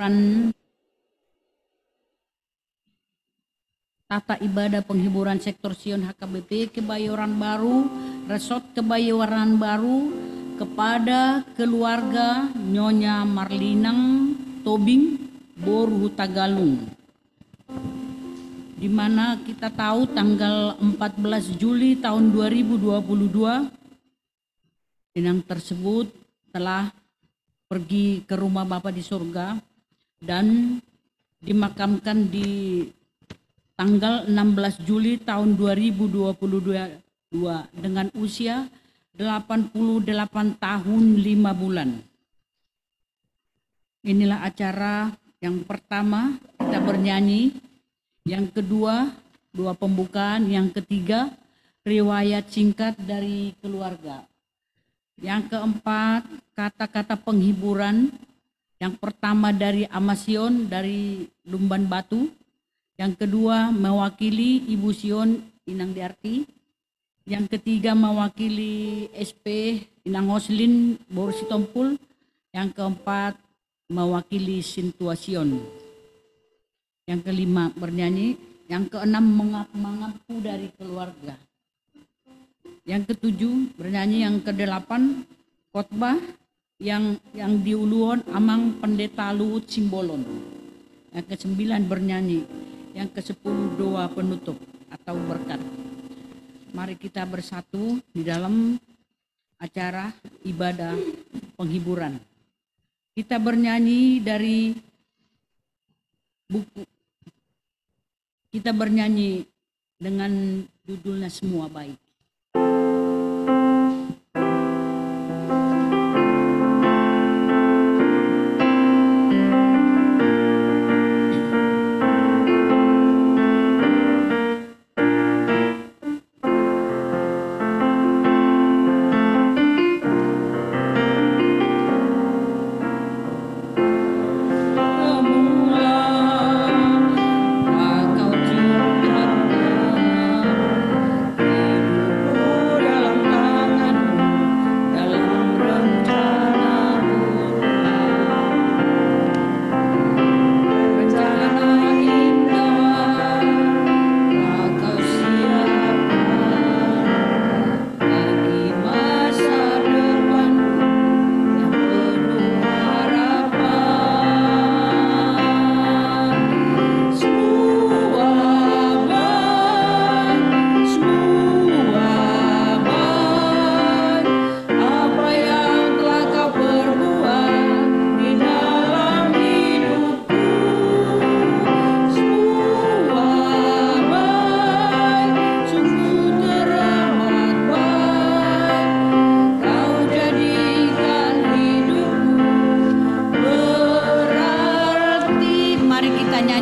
Peran tata ibadah penghiburan sektor Sion HKBP Kebayoran Baru, Resort Kebayoran Baru kepada keluarga Nyonya Marlinang Tobing Boru Tagalung, di mana kita tahu tanggal 14 Juli tahun 2022 Inang tersebut telah pergi ke rumah Bapa di surga dan dimakamkan di tanggal 16 Juli tahun 2022 dengan usia 88 tahun 5 bulan. Inilah acara yang pertama, kita bernyanyi. Yang kedua, dua pembukaan. Yang ketiga, riwayat singkat dari keluarga. Yang keempat, kata-kata penghiburan. Yang pertama dari Amasion dari Lumban Batu. Yang kedua mewakili Ibu Sion Inang Diarti. Yang ketiga mewakili SP Inang Hoslin Boru Sitompul. Yang keempat mewakili Sintuasion. Yang kelima bernyanyi. Yang keenam mengaku dari keluarga. Yang ketujuh bernyanyi. Yang kedelapan khotbah yang diuluan Amang Pendeta Luhut Simbolon. Yang kesembilan bernyanyi. Yang ke-10 doa penutup atau berkat. Mari kita bersatu di dalam acara ibadah penghiburan. Kita bernyanyi dari buku. Kita bernyanyi dengan judulnya Semua Baik.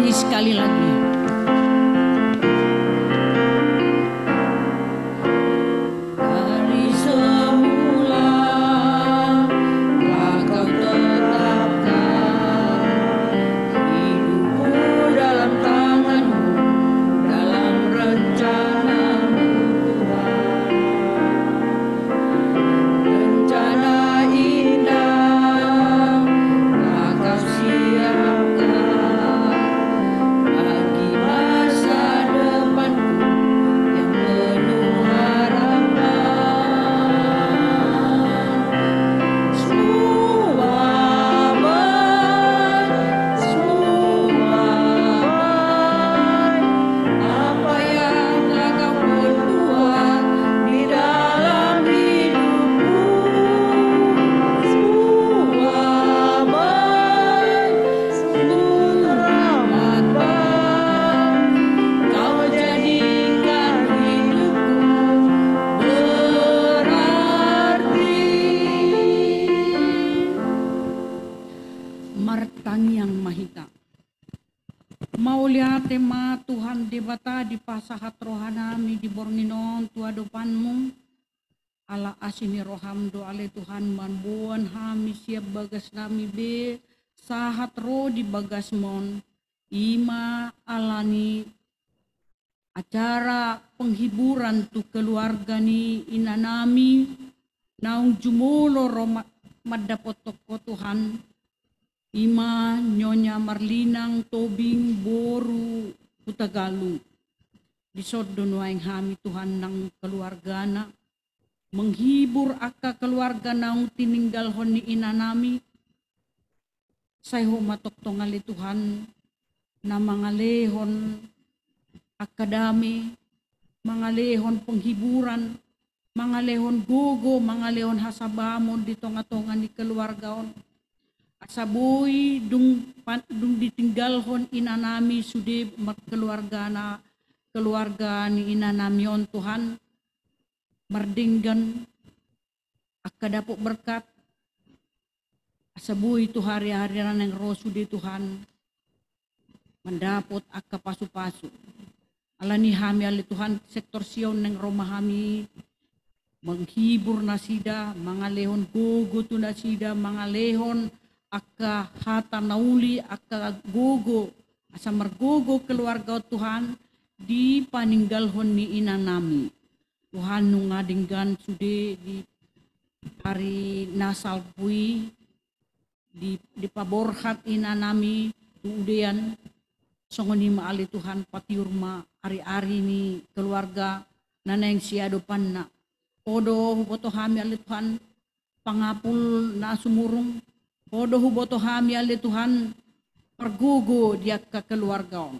Sekali lagi. Dari semula telah Kau tetapkan hidupku dalam tangan-Mu, dalam rencana-Mu Tuhan. Rencana indah telah Kau siapkan bagi masa depanku yang penuh harapan. Semua baik, apa yang telah Kau perbuat di dalam hidupku. Semua baik, teramat baik. Kau jadikan hidupku berarti. Martangyang Mahita. Mau lihat tema Tuhan debata di pasahat rohanami di borninon tua depanmu. Ala asini roham doale Tuhan manbuan hami siap bagas nami be sahat roh di bagasmon. Ima alani acara penghiburan tu keluarga ni inanami naung jumulo roma madapot toko Tuhan Ima Nyonya Marlinang Tobing Boru Utagalu. Disod donuaing hami Tuhan ng keluarga na. Menghibur aka keluarga naung tininggal hon ni ina nami. Sayho matok tongali Tuhan na mga lehon akadami, mga lehon penghiburan, mga lehon gogo, mga lehon hasabamon di tonga-tonga ni keluarga on. Asaboy dung ditinggalhon ina nami sudi keluarga ni ina nami on Tuhan. Mardinggan akadapo berkat. Asaboy tu hari-hari na ng rosu di Tuhan. Mendapot akka pasu-pasu. Alani hami ali Tuhan sektor Sion ng Roma hami. Menghibur na sida, mga lehon gogo tu na sida, mga lehon akka hata nauli, akka gogo. Asa margogo keluarga Tuhan di paninggalhon ni ina nami. Tuhan nung ngadinggan sude di hari nasal pui di paborhat ina nami tuudean songoni maali Tuhan patiurma ari-ari ni keluarga naneng siadopan na podo huboto hami ali Tuhan pangapul na sumurung podo huboto hami ali Tuhan pergugo dia ke keluarga on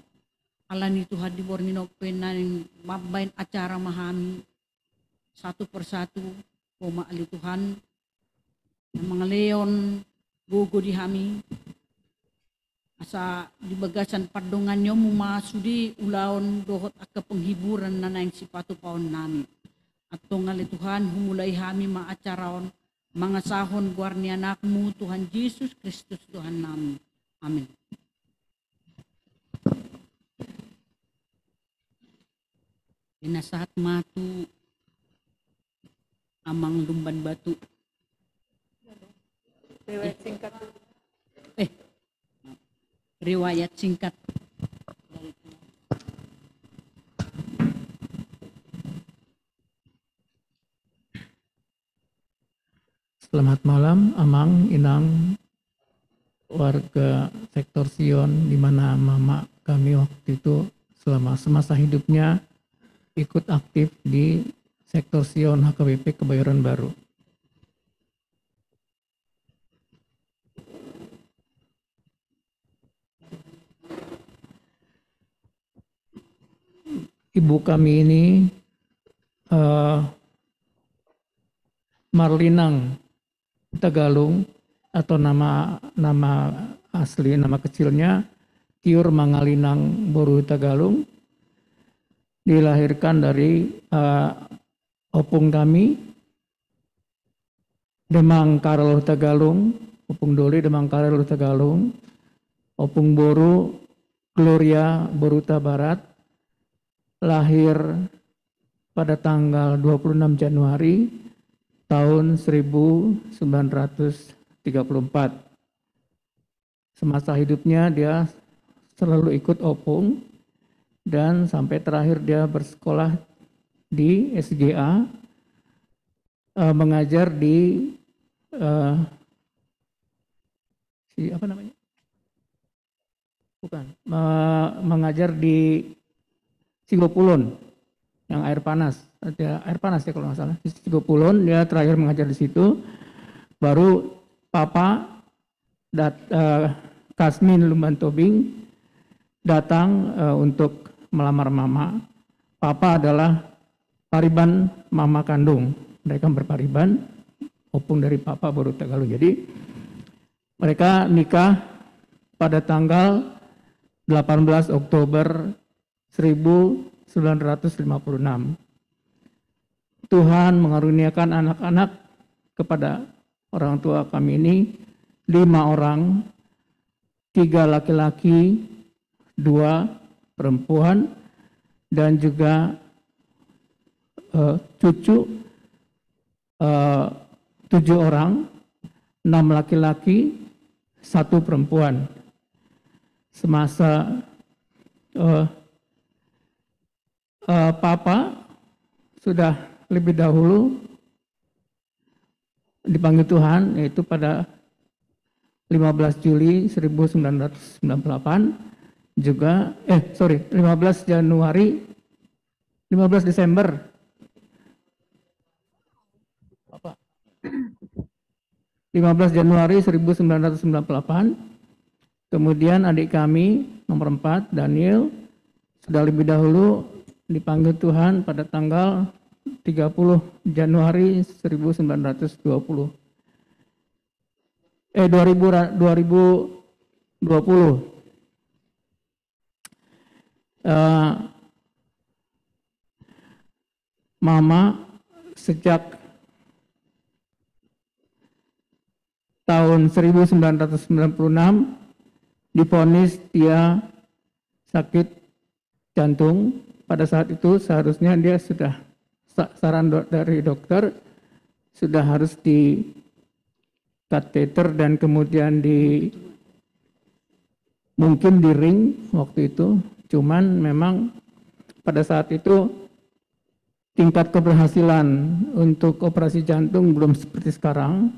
alani Tuhan di bornino penan mabain acara mahami satu persatu koma ali Tuhan mga leon gogo di hami asa di bagasan pardongannya mumasudi ulaon dohot akka penghiburan na naing sipatu paon nami atau ngali Tuhan humulai hami maacaraon mga sahon guarni anakmu Tuhan Yesus Kristus Tuhan nami amin. Inasahat matu amang lumban batu. Riwayat singkat. Riwayat singkat. Selamat malam, Amang, Inang, warga sektor Sion, di mana mama kami waktu itu selama semasa hidupnya ikut aktif di sektor Sion HKBP Kebayoran Baru. Ibu kami ini Marlinang Tagalung atau nama asli nama kecilnya Tiur Mangalinang Boru Tagalung dilahirkan dari opung kami Demang Karel Tagalung, opung Doli Demang Karel Tagalung, opung Boru Gloria Boruta Barat lahir pada tanggal 26 Januari tahun 1934. Semasa hidupnya dia selalu ikut opung dan sampai terakhir dia bersekolah di SGA, mengajar di mengajar di Sigopulon yang air panas, ada air panas ya kalau nggak salah. Di Sigopulon dia terakhir mengajar di situ. Baru Papa Kasmin Lumban Tobing datang untuk melamar mama. Papa adalah pariban mama kandung. Mereka berpariban, opung dari Papa Boru Tagalung. Jadi mereka nikah pada tanggal 18 Oktober 1956. Tuhan mengaruniakan anak-anak kepada orang tua kami ini 5 orang, 3 laki-laki, 2 perempuan, dan juga cucu 7 orang, 6 laki-laki, 1 perempuan. Semasa Papa sudah lebih dahulu dipanggil Tuhan, yaitu pada 15 Juli 1998 juga 15 Januari 15 Desember apa 15 Januari 1998. Kemudian adik kami nomor 4 Daniel sudah lebih dahulu dipanggil Tuhan pada tanggal 30 Januari 1920. 2020. Mama sejak tahun 1996 divonis dia sakit jantung. Pada saat itu seharusnya dia sudah saran dari dokter sudah harus di kateter dan kemudian mungkin di ring waktu itu. Cuman memang pada saat itu tingkat keberhasilan untuk operasi jantung belum seperti sekarang.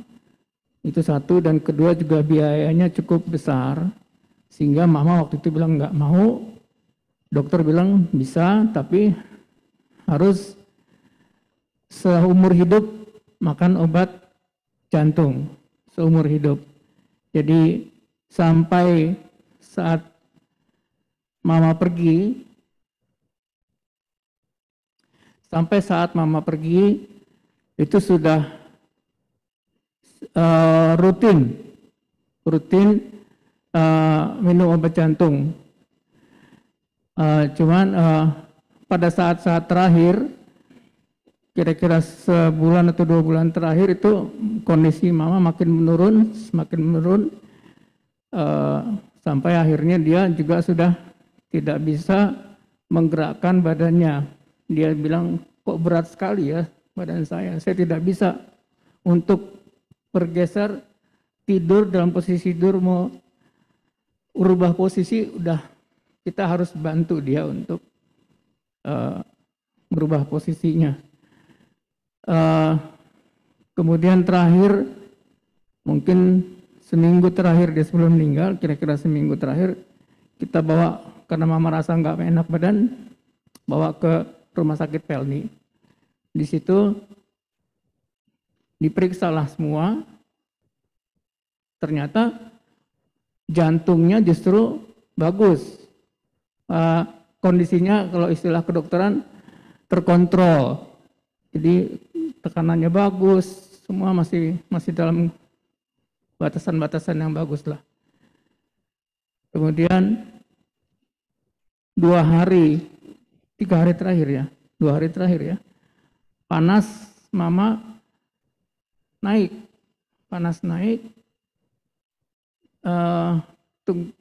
Itu satu, dan kedua juga biayanya cukup besar. Sehingga mama waktu itu bilang nggak mau. Dokter bilang bisa, tapi harus seumur hidup makan obat jantung. Seumur hidup. Jadi sampai saat mama pergi, itu sudah rutin minum obat jantung. Cuman pada saat-saat terakhir, kira-kira sebulan atau 2 bulan terakhir itu kondisi mama semakin menurun, sampai akhirnya dia juga sudah tidak bisa menggerakkan badannya. Dia bilang, kok berat sekali ya badan saya tidak bisa untuk bergeser tidur dalam posisi tidur, mau urubah posisi, udah kita harus bantu dia untuk berubah posisinya. Kemudian terakhir, mungkin seminggu terakhir dia sebelum meninggal, kira-kira seminggu terakhir, kita bawa, karena mama rasa nggak enak badan, bawa ke rumah sakit Pelni. Di situ diperiksalah semua, ternyata jantungnya justru bagus. Kondisinya kalau istilah kedokteran terkontrol. Jadi tekanannya bagus, semua masih dalam batasan-batasan yang bagus lah. Kemudian 2 hari, 3 hari terakhir ya, 2 hari terakhir ya, panas mama naik,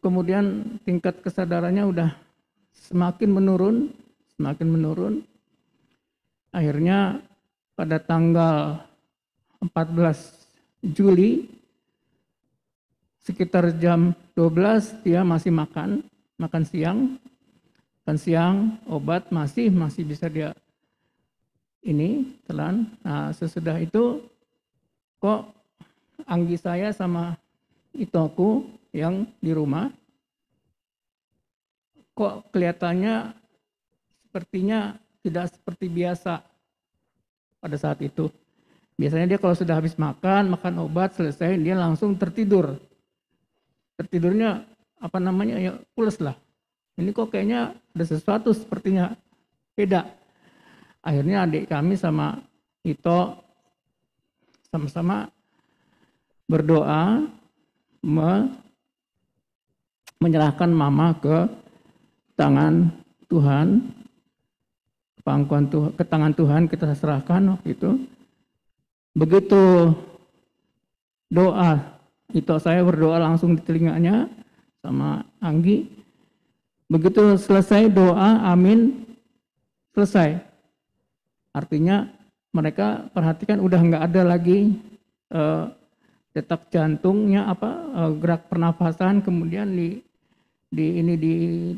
kemudian tingkat kesadarannya udah semakin menurun. Akhirnya pada tanggal 14 Juli sekitar jam 12 dia masih makan siang, obat masih bisa dia telan. Nah, sesudah itu kok Anggi saya sama Itoku yang di rumah kok kelihatannya sepertinya tidak seperti biasa pada saat itu. Biasanya dia kalau sudah habis makan obat selesai, dia langsung tertidur. Tertidurnya ya pules lah. Ini kok kayaknya ada sesuatu sepertinya beda. Akhirnya adik kami sama Ito sama-sama berdoa menyerahkan mama ke tangan Tuhan, ke tangan Tuhan kita serahkan waktu itu. Begitu doa, Ito saya berdoa langsung di telinganya sama Anggi. Begitu selesai doa, amin, selesai. Artinya mereka perhatikan udah nggak ada lagi detak jantungnya, gerak pernafasan, kemudian di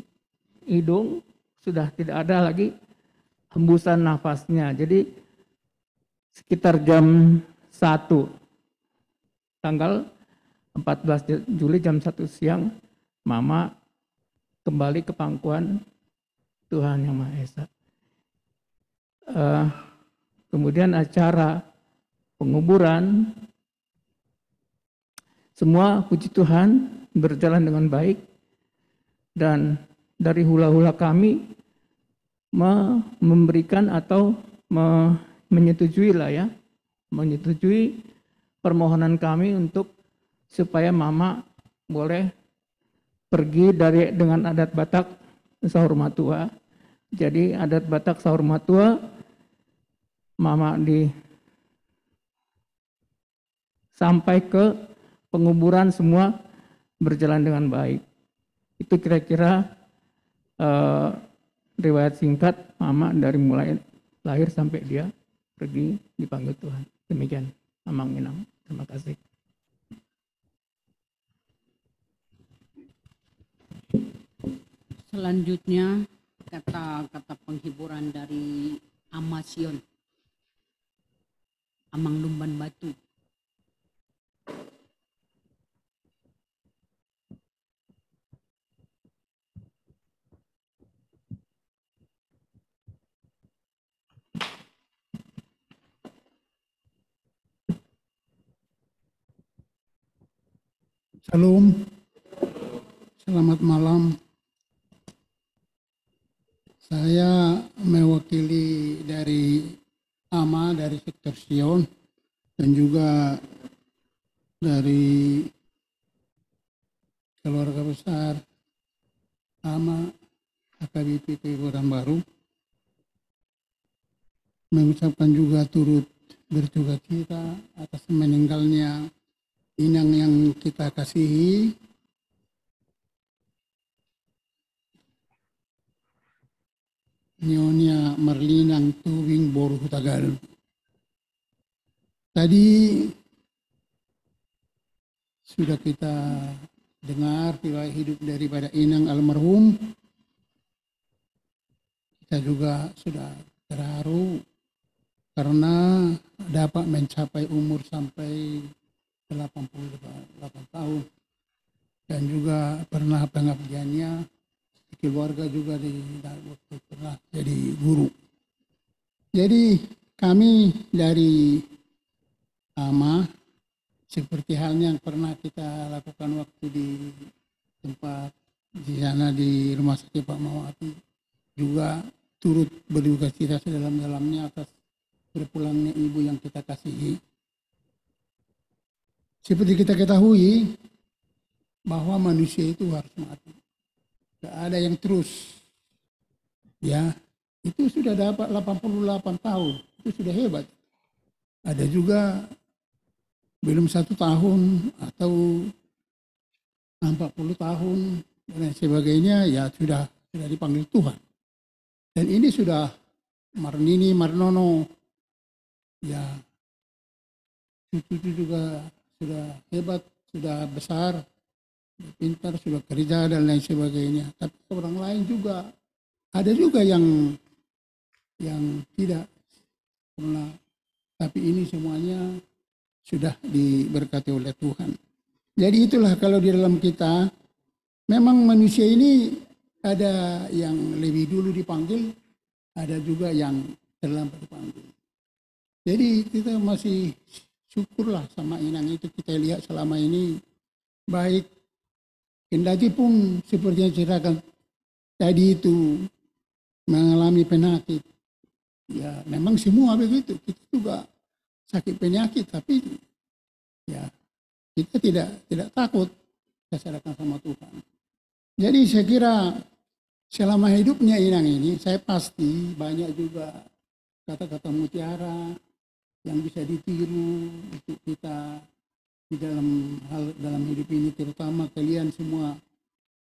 hidung sudah tidak ada lagi hembusan nafasnya. Jadi sekitar jam 1 tanggal 14 Juli jam 1 siang, Mama kembali ke pangkuan Tuhan Yang Maha Esa. Kemudian acara penguburan, semua puji Tuhan berjalan dengan baik, dan dari hula-hula kami memberikan atau menyetujui permohonan kami untuk supaya Mama boleh pergi dengan adat Batak sahur matua. Jadi adat Batak sahur matua, Mama sampai ke penguburan semua berjalan dengan baik. Itu kira-kira riwayat singkat Mama dari mulai lahir sampai dia pergi dipanggil Tuhan. Demikian, Amang Inang. Terima kasih. Selanjutnya kata-kata penghiburan dari Amasion, Amang Lumban Batu. Shalom, selamat malam. Saya mewakili dari AMA, dari sektor Sion, dan juga dari keluarga besar AMA HKBP Kebupaten Baru. Mengucapkan juga turut berduka cita atas meninggalnya inang yang kita kasihi, Nyonya Marlinang Tubing Boru Hutagal. Tadi sudah kita dengar riwayat hidup daripada inang almarhum. Kita juga sudah terharu karena dapat mencapai umur sampai 88 tahun, dan juga pernah pengabdiannya di keluarga juga waktu pernah jadi guru. Jadi kami dari AMA, seperti halnya yang pernah kita lakukan waktu di tempat di sana di Rumah Sakit Pak Mawati, juga turut berduka cita sedalam-dalamnya atas berpulangnya ibu yang kita kasihi. Seperti kita ketahui bahwa manusia itu harus mati. Tidak ada yang terus. Ya, itu sudah dapat 88 tahun. Itu sudah hebat. Ada juga belum 1 tahun atau 40 tahun dan sebagainya, ya sudah dipanggil Tuhan. Dan ini sudah Marnini, Marnono, ya cucu juga sudah hebat, sudah besar, pintar, sudah kerja dan lain sebagainya. Tapi orang lain juga ada juga yang tidak pernah. Tapi ini semuanya sudah diberkati oleh Tuhan. Jadi itulah kalau di dalam kita, memang manusia ini ada yang lebih dulu dipanggil, ada juga yang terlambat dipanggil. Jadi kita masih syukurlah sama inang itu, kita lihat selama ini baik. Kendati pun seperti yang ceritakan tadi itu mengalami penyakit. Ya memang semua begitu, kita juga sakit penyakit, tapi ya kita tidak takut, kita serahkan sama Tuhan. Jadi saya kira selama hidupnya inang ini, saya pasti banyak juga kata-kata mutiara yang bisa ditiru untuk kita di dalam hidup ini, terutama kalian semua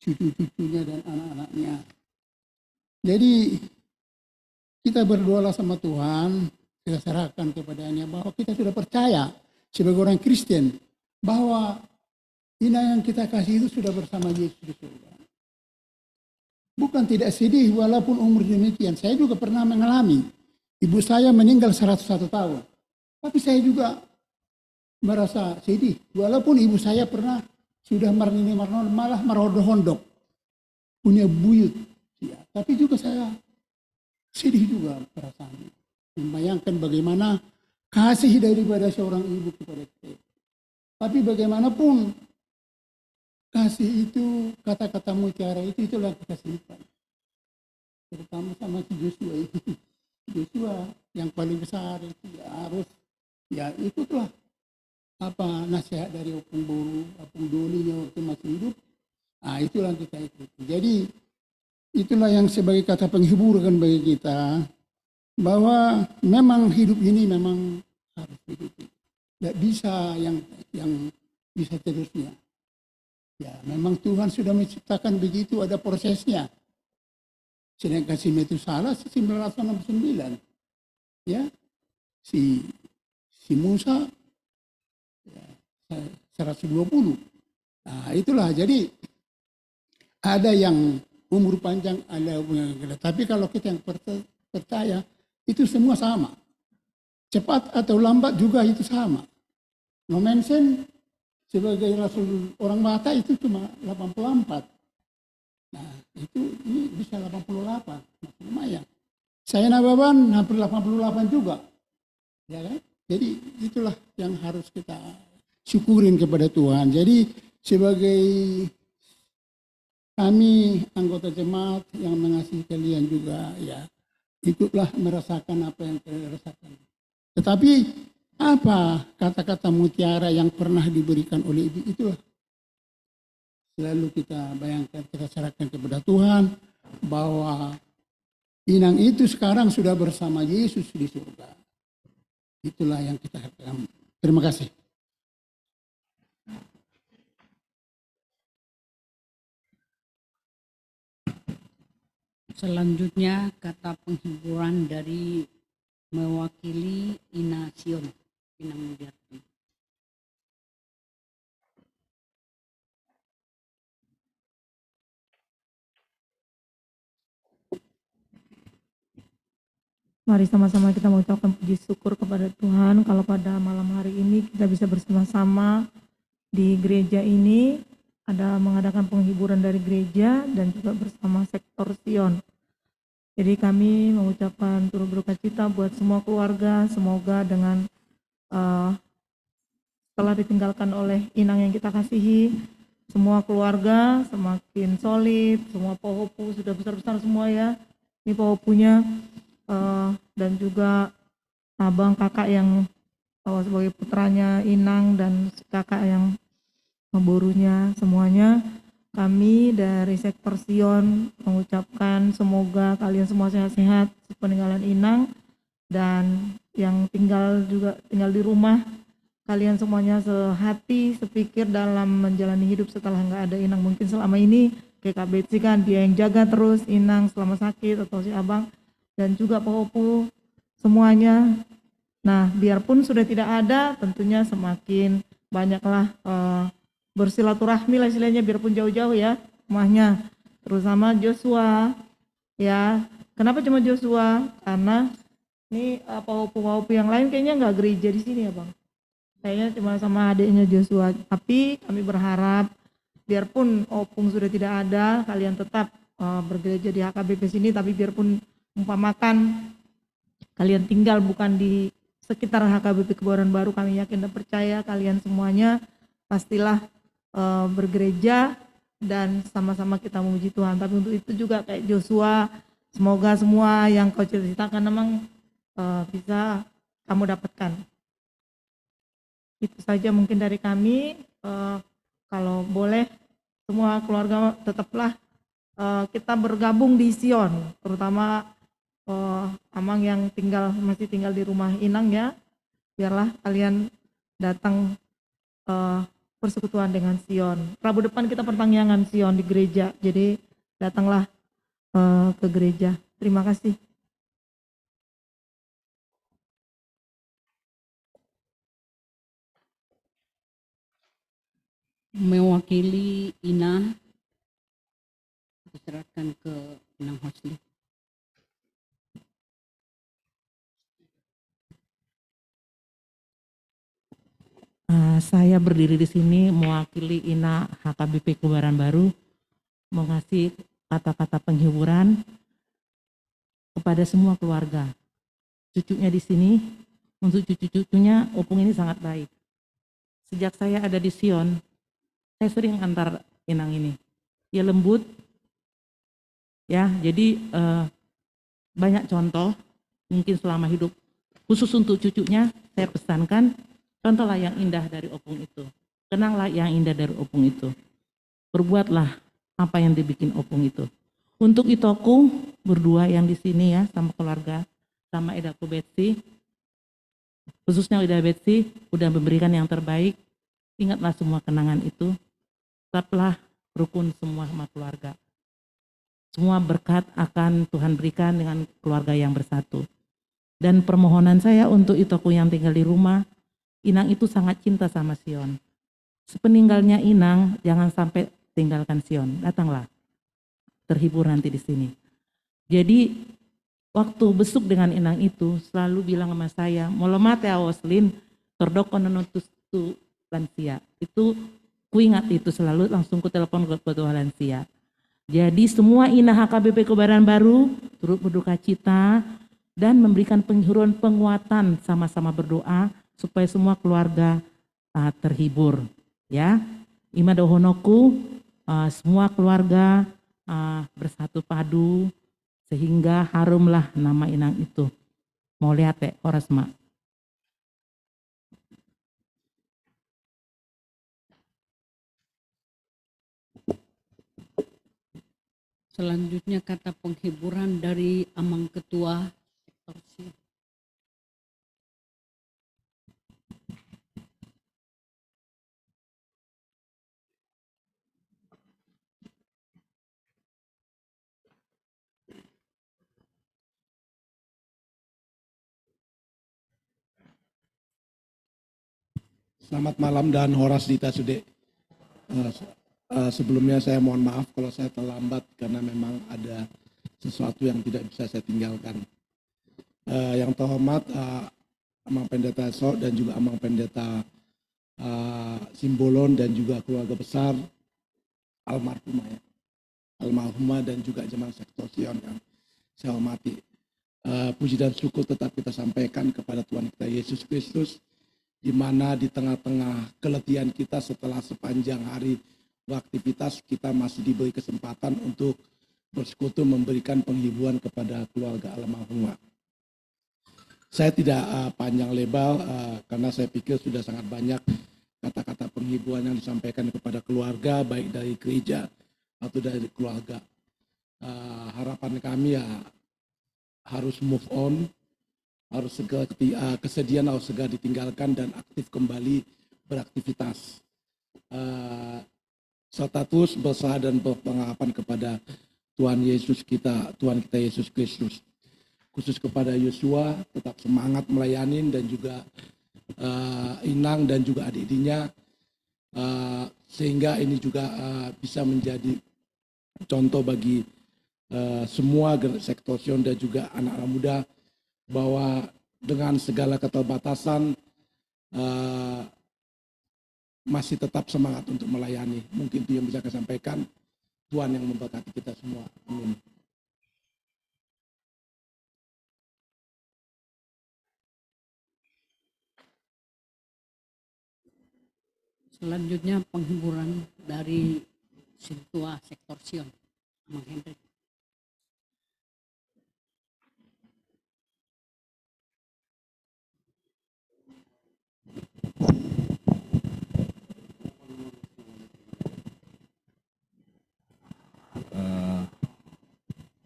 cucu-cucunya dan anak-anaknya. Jadi kita berdoalah sama Tuhan, kita serahkan kepadanya bahwa kita sudah percaya sebagai orang Kristen bahwa inang yang kita kasih itu sudah bersama Yesus di surga. Bukan tidak sedih walaupun umur demikian. Saya juga pernah mengalami. Ibu saya meninggal 101 tahun. Tapi saya juga merasa sedih. Walaupun ibu saya pernah sudah Marnini Marnon malah merodoh-hondok, punya buyut. Ya, tapi juga saya sedih juga perasaannya. Membayangkan bagaimana kasih daripada seorang ibu kepada kita. Tapi bagaimanapun kasih itu, kata-kata mutiara itu, itulah kita simpan. Terutama sama si Joshua itu. Joshua yang paling besar itu ya harus, ya ikutlah apa nasihat dari Opung Boru, Opung Dolinya waktu masih hidup. Nah itulah kita ikut. Jadi itulah yang sebagai kata penghibur kan bagi kita, bahwa memang hidup ini memang harus begitu. Tidak bisa yang bisa terusnya. Ya memang Tuhan sudah menciptakan begitu, ada prosesnya. Sedangkan si Metusalah 969, ya si Musa ya, 120. Nah itulah, jadi ada yang umur panjang, ada yang tapi kalau kita yang percaya itu semua sama. Cepat atau lambat juga itu sama. Nomensen sebagai rasul orang Batak itu cuma 84. Nah, itu ini bisa 88, masih lumayan. Saya Nababan hampir 88 juga. Ya kan? Jadi itulah yang harus kita syukurin kepada Tuhan. Jadi sebagai kami anggota jemaat yang mengasihi kalian juga, ya ikutlah merasakan apa yang kalian rasakan. Tetapi apa kata-kata mutiara yang pernah diberikan oleh ibu, itulah selalu kita bayangkan, kita serahkan kepada Tuhan, bahwa inang itu sekarang sudah bersama Yesus di surga. Itulah yang kita harapkan. Terima kasih. Selanjutnya kata penghiburan dari mewakili Ina Sion, Ina Mulyati. Mari sama-sama kita mengucapkan puji syukur kepada Tuhan kalau pada malam hari ini kita bisa bersama-sama di gereja ini, ada mengadakan penghiburan dari gereja dan juga bersama sektor Sion. Jadi kami mengucapkan turut berduka cita buat semua keluarga, semoga dengan setelah ditinggalkan oleh inang yang kita kasihi, semua keluarga semakin solid, semua pohopu sudah besar-besar semua ya, ini pohopunya. Dan juga abang kakak yang sebagai putranya Inang dan kakak yang memborunya, semuanya kami dari sektor Sion mengucapkan semoga kalian semua sehat-sehat peninggalan Inang, dan yang tinggal di rumah kalian semuanya sehati sepikir dalam menjalani hidup setelah nggak ada Inang. Mungkin selama ini kayak Kak Betsy kan dia yang jaga terus Inang selama sakit, atau si abang dan juga pohopu semuanya. Nah, biarpun sudah tidak ada, tentunya semakin banyaklah bersilaturahmi lah istilahnya, biarpun jauh-jauh ya rumahnya. Terutama Joshua, ya. Kenapa cuma Joshua? Karena ini pohopu-pohopu yang lain kayaknya nggak gereja di sini ya bang. Kayaknya cuma sama adiknya Joshua. Tapi kami berharap biarpun opung sudah tidak ada, kalian tetap bergereja di HKBP sini. Tapi biarpun umpamakan kalian tinggal bukan di sekitar HKBP Kebayoran Baru, kami yakin dan percaya kalian semuanya pastilah bergereja dan sama-sama kita memuji Tuhan. Tapi untuk itu juga kayak Joshua, semoga semua yang kau ceritakan memang bisa kamu dapatkan. Itu saja mungkin dari kami. Kalau boleh semua keluarga tetaplah kita bergabung di Sion, terutama Amang yang masih tinggal di rumah Inang ya, biarlah kalian datang persekutuan dengan Sion. Rabu depan kita pertangyangan Sion di gereja, jadi datanglah ke gereja. Terima kasih. Mewakili Ina, diserahkan ke Inang Hosni. Saya berdiri di sini mewakili INA HKBP Kebayoran Baru, mau ngasih kata-kata penghiburan kepada semua keluarga. Cucunya di sini, untuk cucu-cucunya Opung ini sangat baik. Sejak saya ada di Sion, saya sering antar Inang ini. Dia lembut, ya. Jadi banyak contoh mungkin selama hidup. Khusus untuk cucunya, saya pesankan contohlah yang indah dari Opung itu. Kenanglah yang indah dari Opung itu. Perbuatlah apa yang dibikin Opung itu. Untuk itu aku berdua yang di sini ya sama keluarga, sama Edaku Betsy, khususnya Ida Betsy, udah memberikan yang terbaik. Ingatlah semua kenangan itu. Tetaplah rukun semua sama keluarga. Semua berkat akan Tuhan berikan dengan keluarga yang bersatu. Dan permohonan saya untuk Itoku yang tinggal di rumah, Inang itu sangat cinta sama Sion. Sepeninggalnya Inang, jangan sampai tinggalkan Sion. Datanglah, terhibur nanti di sini. Jadi waktu besuk dengan Inang itu selalu bilang sama saya, "Molomate awoslin, tordoko nonotus tu lansia." Itu ku ingat itu selalu, langsung ku telepon ke ketua lansia. Jadi semua INA HKBP Kebayoran Baru turut berduka cita dan memberikan penghiburan penguatan, sama-sama berdoa supaya semua keluarga terhibur. Ya, Ima dohonoku, semua keluarga bersatu padu sehingga harumlah nama Inang itu. Mau lihat ya, horas mak. Selanjutnya kata penghiburan dari Amang Ketua Sektor Sion. Selamat malam dan horas dita sude. Sebelumnya saya mohon maaf kalau saya terlambat karena memang ada sesuatu yang tidak bisa saya tinggalkan. Yang terhormat Amang Pendeta Esok dan juga Amang Pendeta Simbolon dan juga keluarga besar almarhumah dan juga jemaat sektor Sion yang saya hormati. Puji dan syukur tetap kita sampaikan kepada Tuhan kita Yesus Kristus, di mana di tengah-tengah keletihan kita setelah sepanjang hari beraktivitas, kita masih diberi kesempatan untuk bersekutu memberikan penghiburan kepada keluarga almarhumah. Saya tidak panjang lebar karena saya pikir sudah sangat banyak kata-kata penghiburan yang disampaikan kepada keluarga, baik dari gereja atau dari keluarga. Harapan kami ya harus move on, harus segera kesedihan harus segera ditinggalkan dan aktif kembali beraktivitas. Serta terus berserah dan berpengharapan kepada Tuhan kita Yesus Kristus. Khusus kepada Yosua, tetap semangat melayani dan juga Inang dan juga adik-adiknya, sehingga ini juga bisa menjadi contoh bagi semua sektor Sion dan juga anak-anak muda, bahwa dengan segala keterbatasan masih tetap semangat untuk melayani. Mungkin itu yang bisa saya sampaikan. Tuhan yang memberkati kita semua. Amin. Selanjutnya penghiburan dari Ketua Sektor Sion, Amang Hendrik.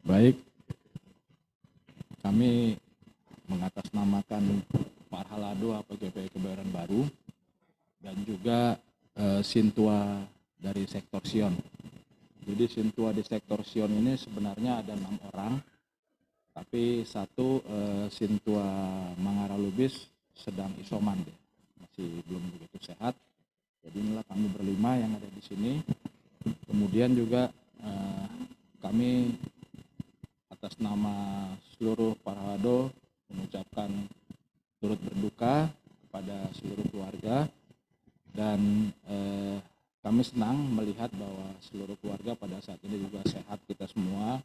Baik, kami mengatasnamakan Pak Halado HKBP Kebayoran Baru dan juga Sintua dari Sektor Sion. Jadi Sintua di Sektor Sion ini sebenarnya ada 6 orang, tapi satu Sintua Mangara Lubis sedang isoman, masih belum begitu sehat. Jadi inilah kami berlima yang ada di sini. Kemudian juga kami atas nama seluruh para Halado mengucapkan turut berduka kepada seluruh keluarga Dan kami senang melihat bahwa seluruh keluarga pada saat ini juga sehat kita semua.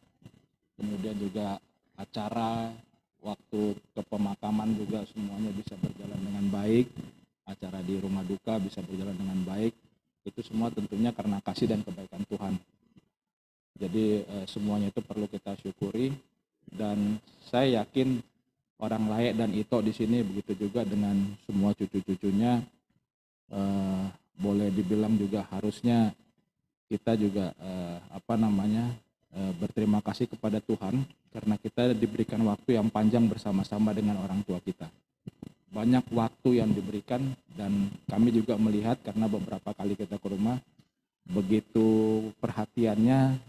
Kemudian juga acara waktu ke pemakaman juga semuanya bisa berjalan dengan baik. Acara di rumah duka bisa berjalan dengan baik. Itu semua tentunya karena kasih dan kebaikan Tuhan. Jadi semuanya itu perlu kita syukuri, dan saya yakin orang Lae dan Ito di sini begitu juga dengan semua cucu-cucunya, boleh dibilang juga harusnya kita juga berterima kasih kepada Tuhan karena kita diberikan waktu yang panjang bersama-sama dengan orang tua kita. Banyak waktu yang diberikan, dan kami juga melihat karena beberapa kali kita ke rumah, begitu perhatiannya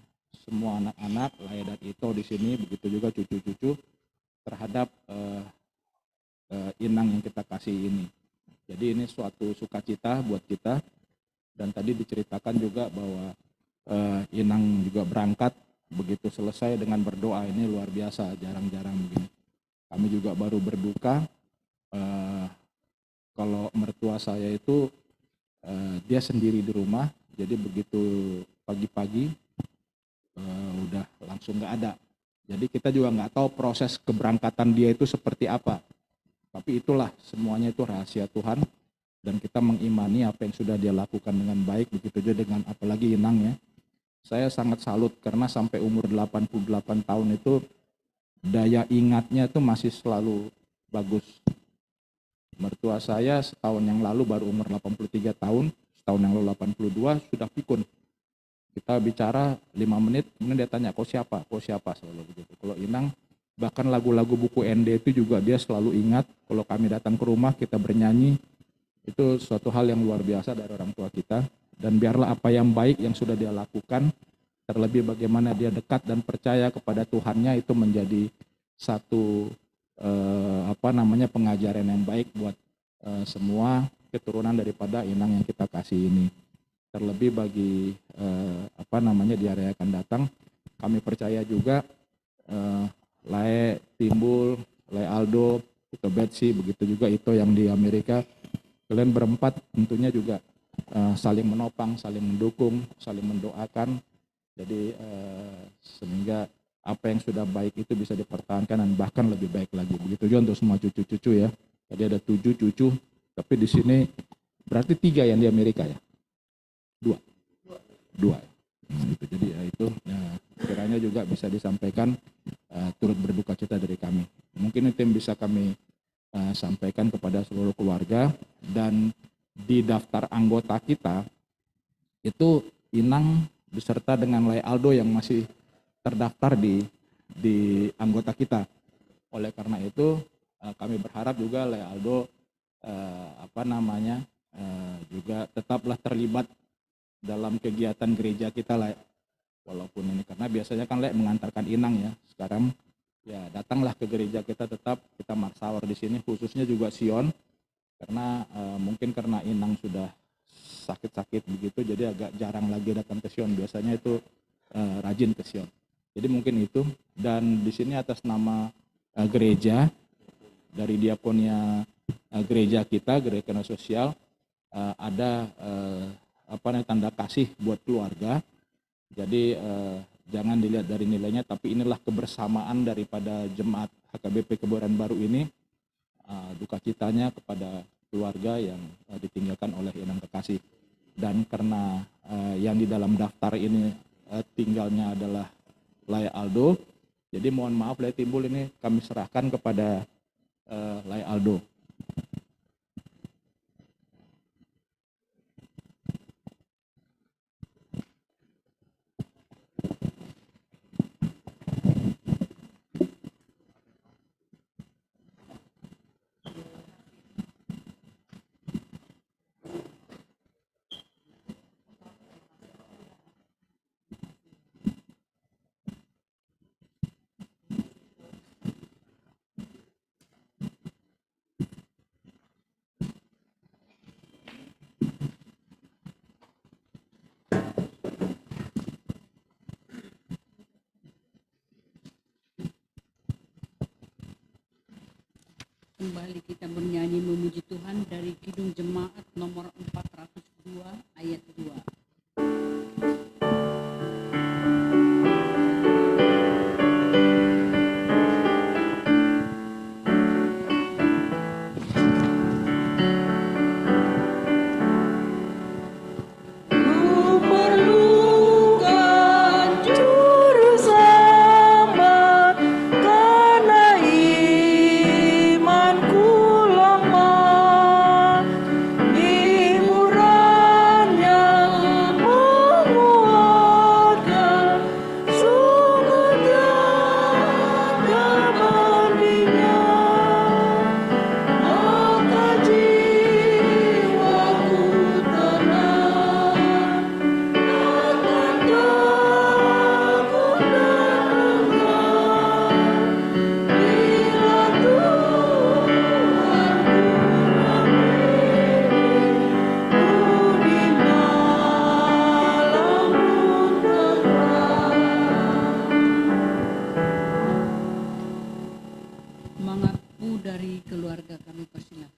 semua anak-anak Lae dan Ito di sini, begitu juga cucu-cucu terhadap inang yang kita kasih ini. Jadi ini suatu sukacita buat kita. Dan tadi diceritakan juga bahwa inang juga berangkat begitu selesai dengan berdoa. Ini luar biasa, jarang-jarang begini. Kami juga baru berduka. Kalau mertua saya itu dia sendiri di rumah, jadi begitu pagi-pagi udah langsung nggak ada. Jadi kita juga nggak tahu proses keberangkatan dia itu seperti apa. Tapi itulah semuanya itu rahasia Tuhan, dan kita mengimani apa yang sudah dia lakukan dengan baik. Begitu juga dengan apalagi Inang ya. Saya sangat salut karena sampai umur 88 tahun itu daya ingatnya itu masih selalu bagus. Mertua saya setahun yang lalu baru umur 83 tahun, setahun yang lalu 82 sudah pikun. Kita bicara 5 menit, kemudian dia tanya, kau siapa? Kau siapa? Selalu begitu. Kalau Inang, bahkan lagu-lagu buku ND itu juga dia selalu ingat. Kalau kami datang ke rumah, kita bernyanyi, itu suatu hal yang luar biasa dari orang tua kita. Dan biarlah apa yang baik yang sudah dia lakukan, terlebih bagaimana dia dekat dan percaya kepada Tuhannya, itu menjadi satu pengajaran yang baik buat semua keturunan daripada Inang yang kita kasih ini. Terlebih bagi di hari yang akan datang, kami percaya juga Lae Timbul, Lae Aldo, Ito Betsy, begitu juga Ito yang di Amerika, kalian berempat tentunya juga saling menopang, saling mendukung, saling mendoakan. Jadi sehingga apa yang sudah baik itu bisa dipertahankan dan bahkan lebih baik lagi. Begitu juga untuk semua cucu-cucu ya. Tadi ada 7 cucu, tapi di sini berarti 3 yang di Amerika ya. Dua. Gitu. Jadi ya itu kiranya juga bisa disampaikan turut berduka cita dari kami. Mungkin itu yang bisa kami sampaikan kepada seluruh keluarga. Dan di daftar anggota kita itu Inang beserta dengan Lae Aldo yang masih terdaftar di anggota kita. Oleh karena itu kami berharap juga Lae Aldo juga tetaplah terlibat dalam kegiatan gereja kita lah, walaupun ini karena biasanya kan mengantarkan Inang ya. Sekarang ya datanglah ke gereja kita, tetap kita marsawar di sini, khususnya juga Sion, karena mungkin karena Inang sudah sakit-sakit begitu, jadi agak jarang lagi datang ke Sion. Biasanya itu rajin ke Sion. Jadi mungkin itu. Dan di sini atas nama gereja dari diakonia gereja kita, gereja sosial, ada tanda kasih buat keluarga. Jadi jangan dilihat dari nilainya, tapi inilah kebersamaan daripada jemaat HKBP Kebayoran Baru ini, duka citanya kepada keluarga yang ditinggalkan oleh Inang Kekasih. Dan karena yang di dalam daftar ini tinggalnya adalah Lae Aldo, jadi mohon maaf Lae Timbul ini kami serahkan kepada Lae Aldo. kembali kita bernyanyi memuji Tuhan dari Kidung Jemaat nomor 402 ayat 2. Mengaku dari keluarga kami persilakan.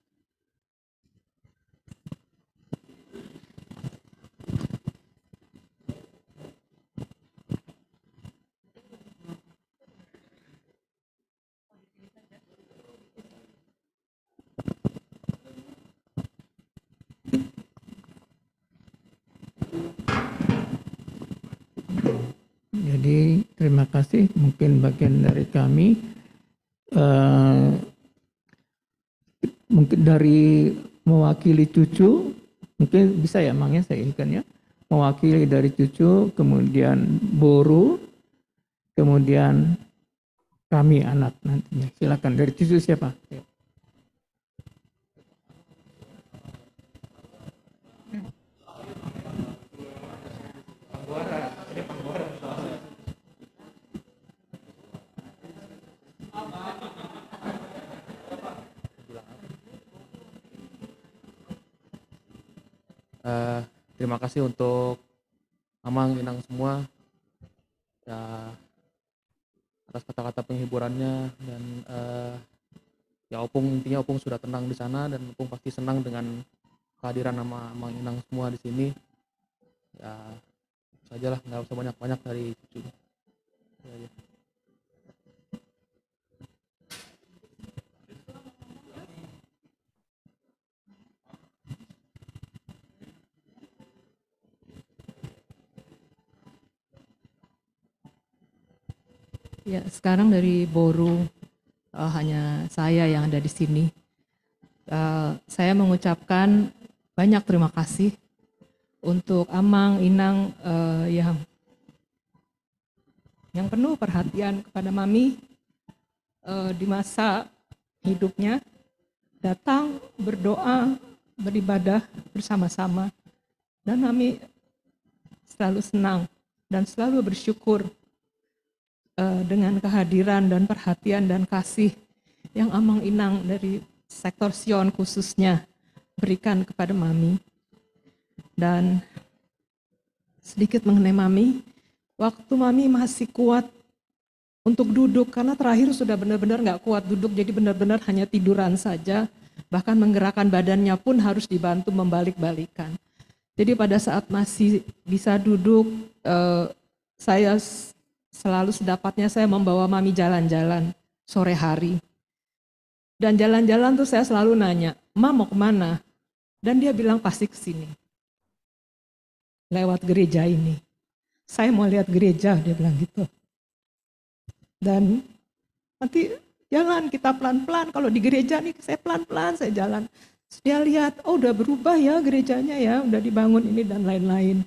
Jadi terima kasih, mungkin bagian dari kami. Mungkin dari mewakili cucu, mungkin bisa ya Mang ya, saya inginkan ya, mewakili dari cucu, kemudian Boru, kemudian kami anak nantinya. Silakan, dari cucu siapa? Terima kasih untuk Amang, Inang semua ya atas kata-kata penghiburannya, dan ya intinya Opung sudah tenang di sana, dan Opung pasti senang dengan kehadiran nama Amang, Inang semua di sini. Ya sajalah, nggak usah banyak-banyak dari cucu. Ya, ya. Ya, sekarang dari Boru, hanya saya yang ada di sini. Saya mengucapkan banyak terima kasih untuk Amang, Inang yang penuh perhatian kepada Mami di masa hidupnya, datang berdoa, beribadah bersama-sama, dan Mami selalu senang dan selalu bersyukur dengan kehadiran dan perhatian dan kasih yang Amang Inang dari sektor Sion khususnya berikan kepada Mami. Dan sedikit mengenai Mami, waktu Mami masih kuat untuk duduk, karena terakhir sudah benar-benar nggak kuat duduk, jadi benar-benar hanya tiduran saja, bahkan menggerakkan badannya pun harus dibantu membalik-balikan. Jadi pada saat masih bisa duduk, saya selalu sedapatnya saya membawa Mami jalan-jalan sore hari. Dan jalan-jalan tuh saya selalu nanya, "Ma mau kemana?" Dan dia bilang pasti ke sini. Lewat gereja ini. "Saya mau lihat gereja," dia bilang gitu. Dan nanti jalan kita pelan-pelan, kalau di gereja nih saya pelan-pelan saya jalan. Terus dia lihat, oh udah berubah ya gerejanya ya, udah dibangun ini dan lain-lain.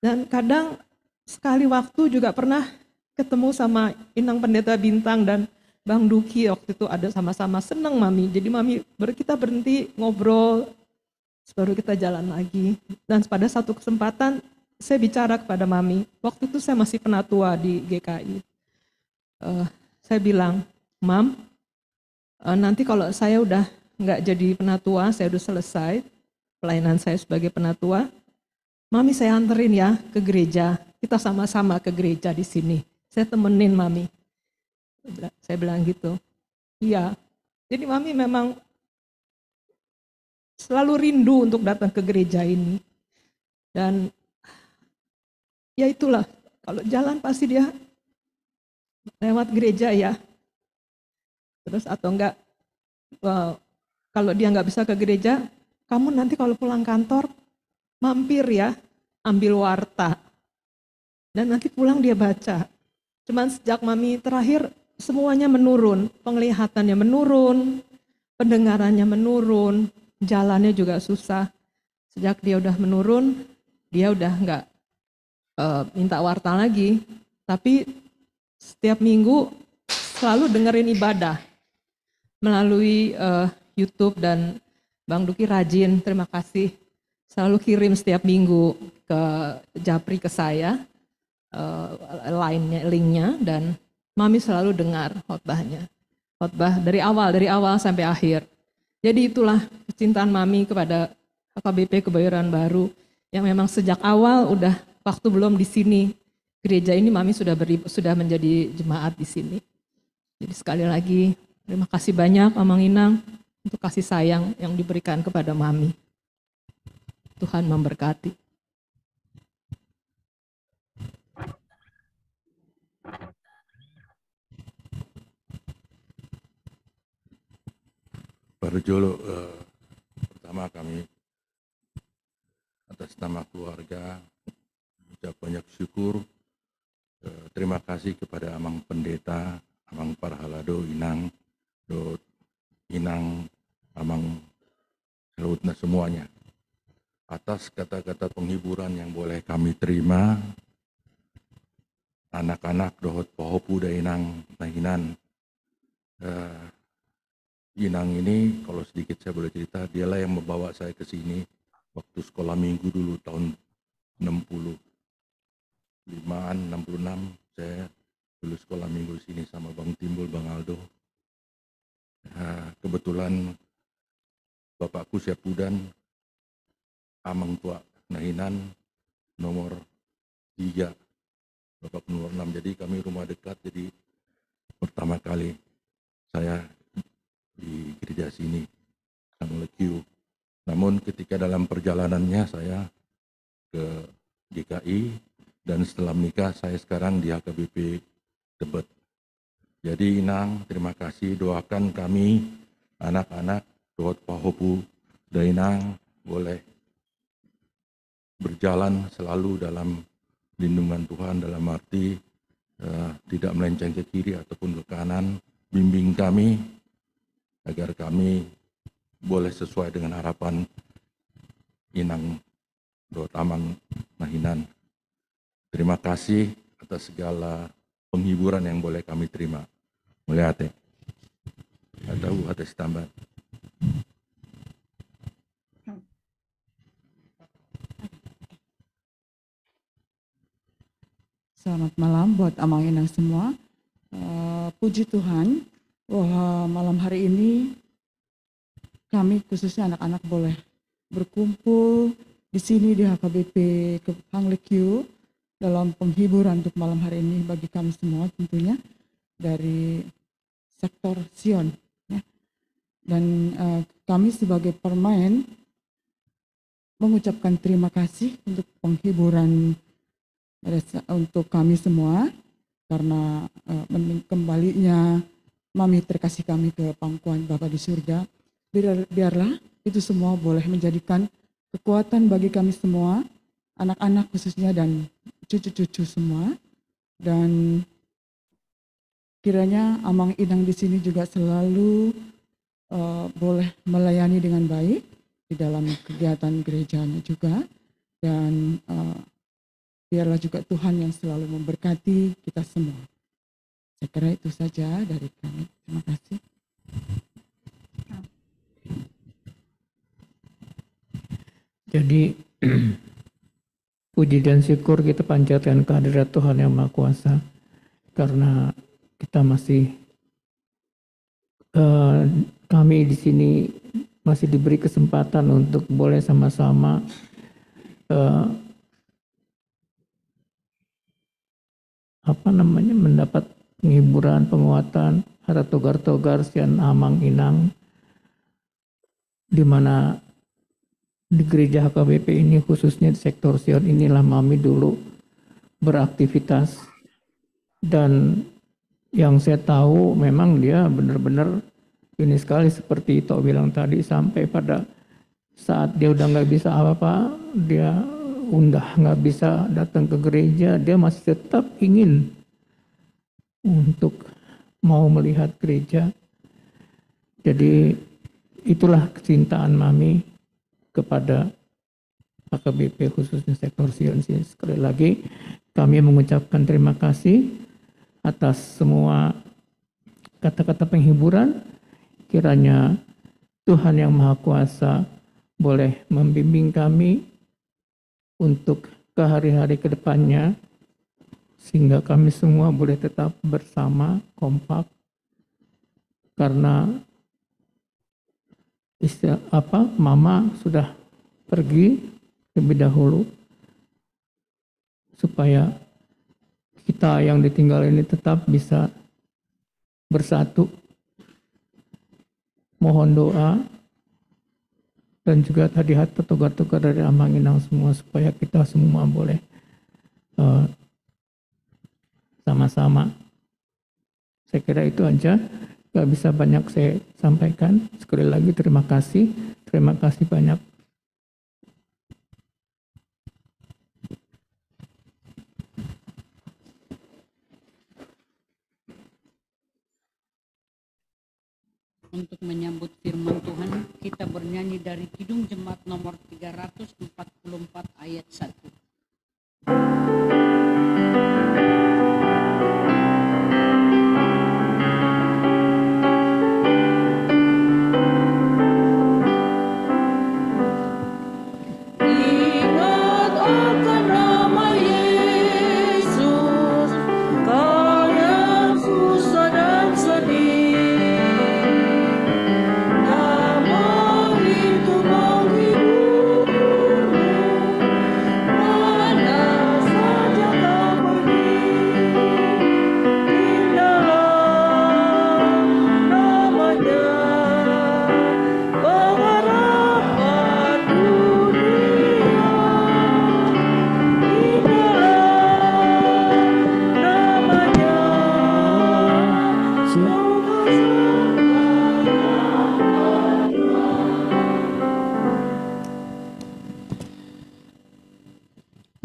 Dan kadang sekali waktu juga pernah ketemu sama Inang Pendeta Bintang dan Bang Duki, waktu itu ada sama-sama, seneng Mami. Jadi Mami kita berhenti ngobrol, baru kita jalan lagi. Dan pada satu kesempatan saya bicara kepada Mami, waktu itu saya masih penatua di GKI. Saya bilang, "Mam, nanti kalau saya udah nggak jadi penatua, saya udah selesai pelayanan saya sebagai penatua, Mami saya anterin ya ke gereja, kita sama-sama ke gereja di sini. Saya temenin Mami." Saya bilang gitu. "Iya." Jadi Mami memang selalu rindu untuk datang ke gereja ini. Dan ya itulah, kalau jalan pasti dia lewat gereja ya. Terus atau enggak, kalau dia nggak bisa ke gereja, kamu nanti kalau pulang kantor mampir ya, ambil warta. Dan nanti pulang dia baca. Cuman sejak Mami terakhir semuanya menurun, penglihatannya menurun, pendengarannya menurun, jalannya juga susah. Sejak dia udah menurun, dia udah nggak minta warta lagi, tapi setiap minggu selalu dengerin ibadah melalui YouTube, dan Bang Duki rajin, terima kasih, selalu kirim setiap minggu ke Japri ke saya linknya, dan Mami selalu dengar khotbah dari awal sampai akhir. Jadi itulah kecintaan Mami kepada HKBP Kebayoran Baru yang memang sejak awal udah waktu belum di sini gereja ini Mami sudah menjadi jemaat di sini. Jadi sekali lagi terima kasih banyak Amang Inang untuk kasih sayang yang diberikan kepada Mami. Tuhan memberkati. Baru Jolo, pertama kami atas nama keluarga ucap banyak syukur, terima kasih kepada Amang Pendeta, Amang Parhalado, Inang, Dot, Inang, Amang Selutna semuanya, atas kata-kata penghiburan yang boleh kami terima. Anak-anak dohot pohopu da Inang nahinan. Inang ini, kalau sedikit saya boleh cerita, dialah yang membawa saya ke sini waktu sekolah minggu dulu tahun 65-an, 66, saya dulu sekolah minggu di sini sama Bang Timbul, Bang Aldo. Kebetulan Bapakku Syapudan, Amang Tua Nahinan, nomor 3, Bapak nomor 6, jadi kami rumah dekat, jadi pertama kali saya di gereja sini, Sang Lekiu. Namun ketika dalam perjalanannya saya ke GKI, dan setelah menikah saya sekarang di HKBP Tebet. Jadi Inang, terima kasih, doakan kami anak-anak dohot pahopu Dainang boleh berjalan selalu dalam lindungan Tuhan, dalam arti tidak melenceng ke kiri ataupun ke kanan. Bimbing kami agar kami boleh sesuai dengan harapan Inang Dohot Amang Nahinan. Terima kasih atas segala penghiburan yang boleh kami terima. Mulyate. Atahu atas tambah. Selamat malam buat Amang Inang semua. Puji Tuhan bahwa malam hari ini kami khususnya anak-anak boleh berkumpul di sini di HKBP Hang Lekiu dalam penghiburan untuk malam hari ini bagi kami semua tentunya dari sektor Sion. Ya. Dan kami sebagai permain mengucapkan terima kasih untuk penghiburan untuk kami semua karena kembalinya Mami terkasih kami ke pangkuan Bapa di surga. Biarlah itu semua boleh menjadikan kekuatan bagi kami semua, anak-anak khususnya dan cucu-cucu semua. Dan kiranya Amang Inang di sini juga selalu boleh melayani dengan baik di dalam kegiatan gerejanya juga. Dan biarlah juga Tuhan yang selalu memberkati kita semua. Saya kira itu saja dari kami. Terima kasih. Jadi puji dan syukur kita panjatkan kehadirat Tuhan yang Maha Kuasa karena kita masih kami di sini masih diberi kesempatan untuk boleh sama-sama mendapat penghiburan, penguatan hata togar-togar sian amang inang, di mana di gereja HKBP ini khususnya di sektor Sion inilah mami dulu beraktivitas. Dan yang saya tahu memang dia benar-benar ini sekali seperti Ito bilang tadi, sampai pada saat dia udah nggak bisa apa-apa, dia nggak bisa datang ke gereja, dia masih tetap ingin untuk mau melihat gereja. Jadi itulah kecintaan mami kepada HKBP khususnya sektor Sion. Sekali lagi kami mengucapkan terima kasih atas semua kata-kata penghiburan. Kiranya Tuhan yang Maha Kuasa boleh membimbing kami untuk ke hari-hari ke depannya, sehingga kami semua boleh tetap bersama, kompak, karena mama sudah pergi lebih dahulu, supaya kita yang ditinggal ini tetap bisa bersatu. Mohon doa dan juga tadi hati togar-togar dari Amang Inang semua, supaya kita semua boleh sama-sama. Saya kira itu aja, gak bisa banyak saya sampaikan. Sekali lagi terima kasih banyak. Untuk menyambut firman Tuhan, kita bernyanyi dari Kidung Jemaat nomor 344 ayat 1.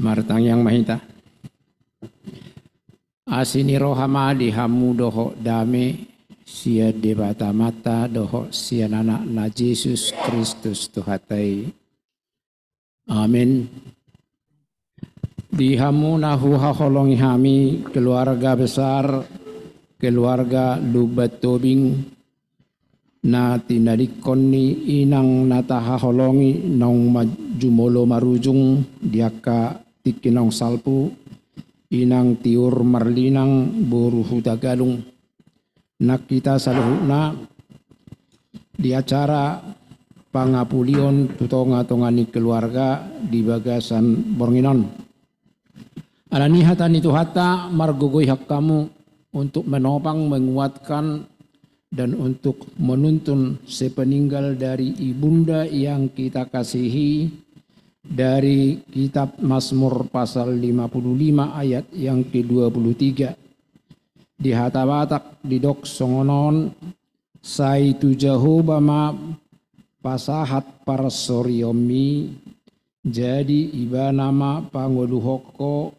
Martang yang mahita. Asini rohama dihamu doho dame sia debata mata doho sia nana na Yesus Kristus Tuhatai. Amin. Dihamu nahu haholongi hami keluarga besar, keluarga Lubat Tobing na tinadikoni inang nataha holongi nong majumolo marujung diaka tikinong salpu inang tiur marlinang buruhu tagalung nakita saluhuna di acara pangapulion tutonga-tongani keluarga di Bagasan Bornginon. Alanihatan itu hata margogoy hak kamu untuk menopang, menguatkan dan untuk menuntun sepeninggal dari ibunda yang kita kasihi, dari kitab Mazmur pasal 55 ayat yang ke-23. Di hata batak di dok songonon sai tu Jehova pasahat parsoriomi jadi iba nama pangoluhoko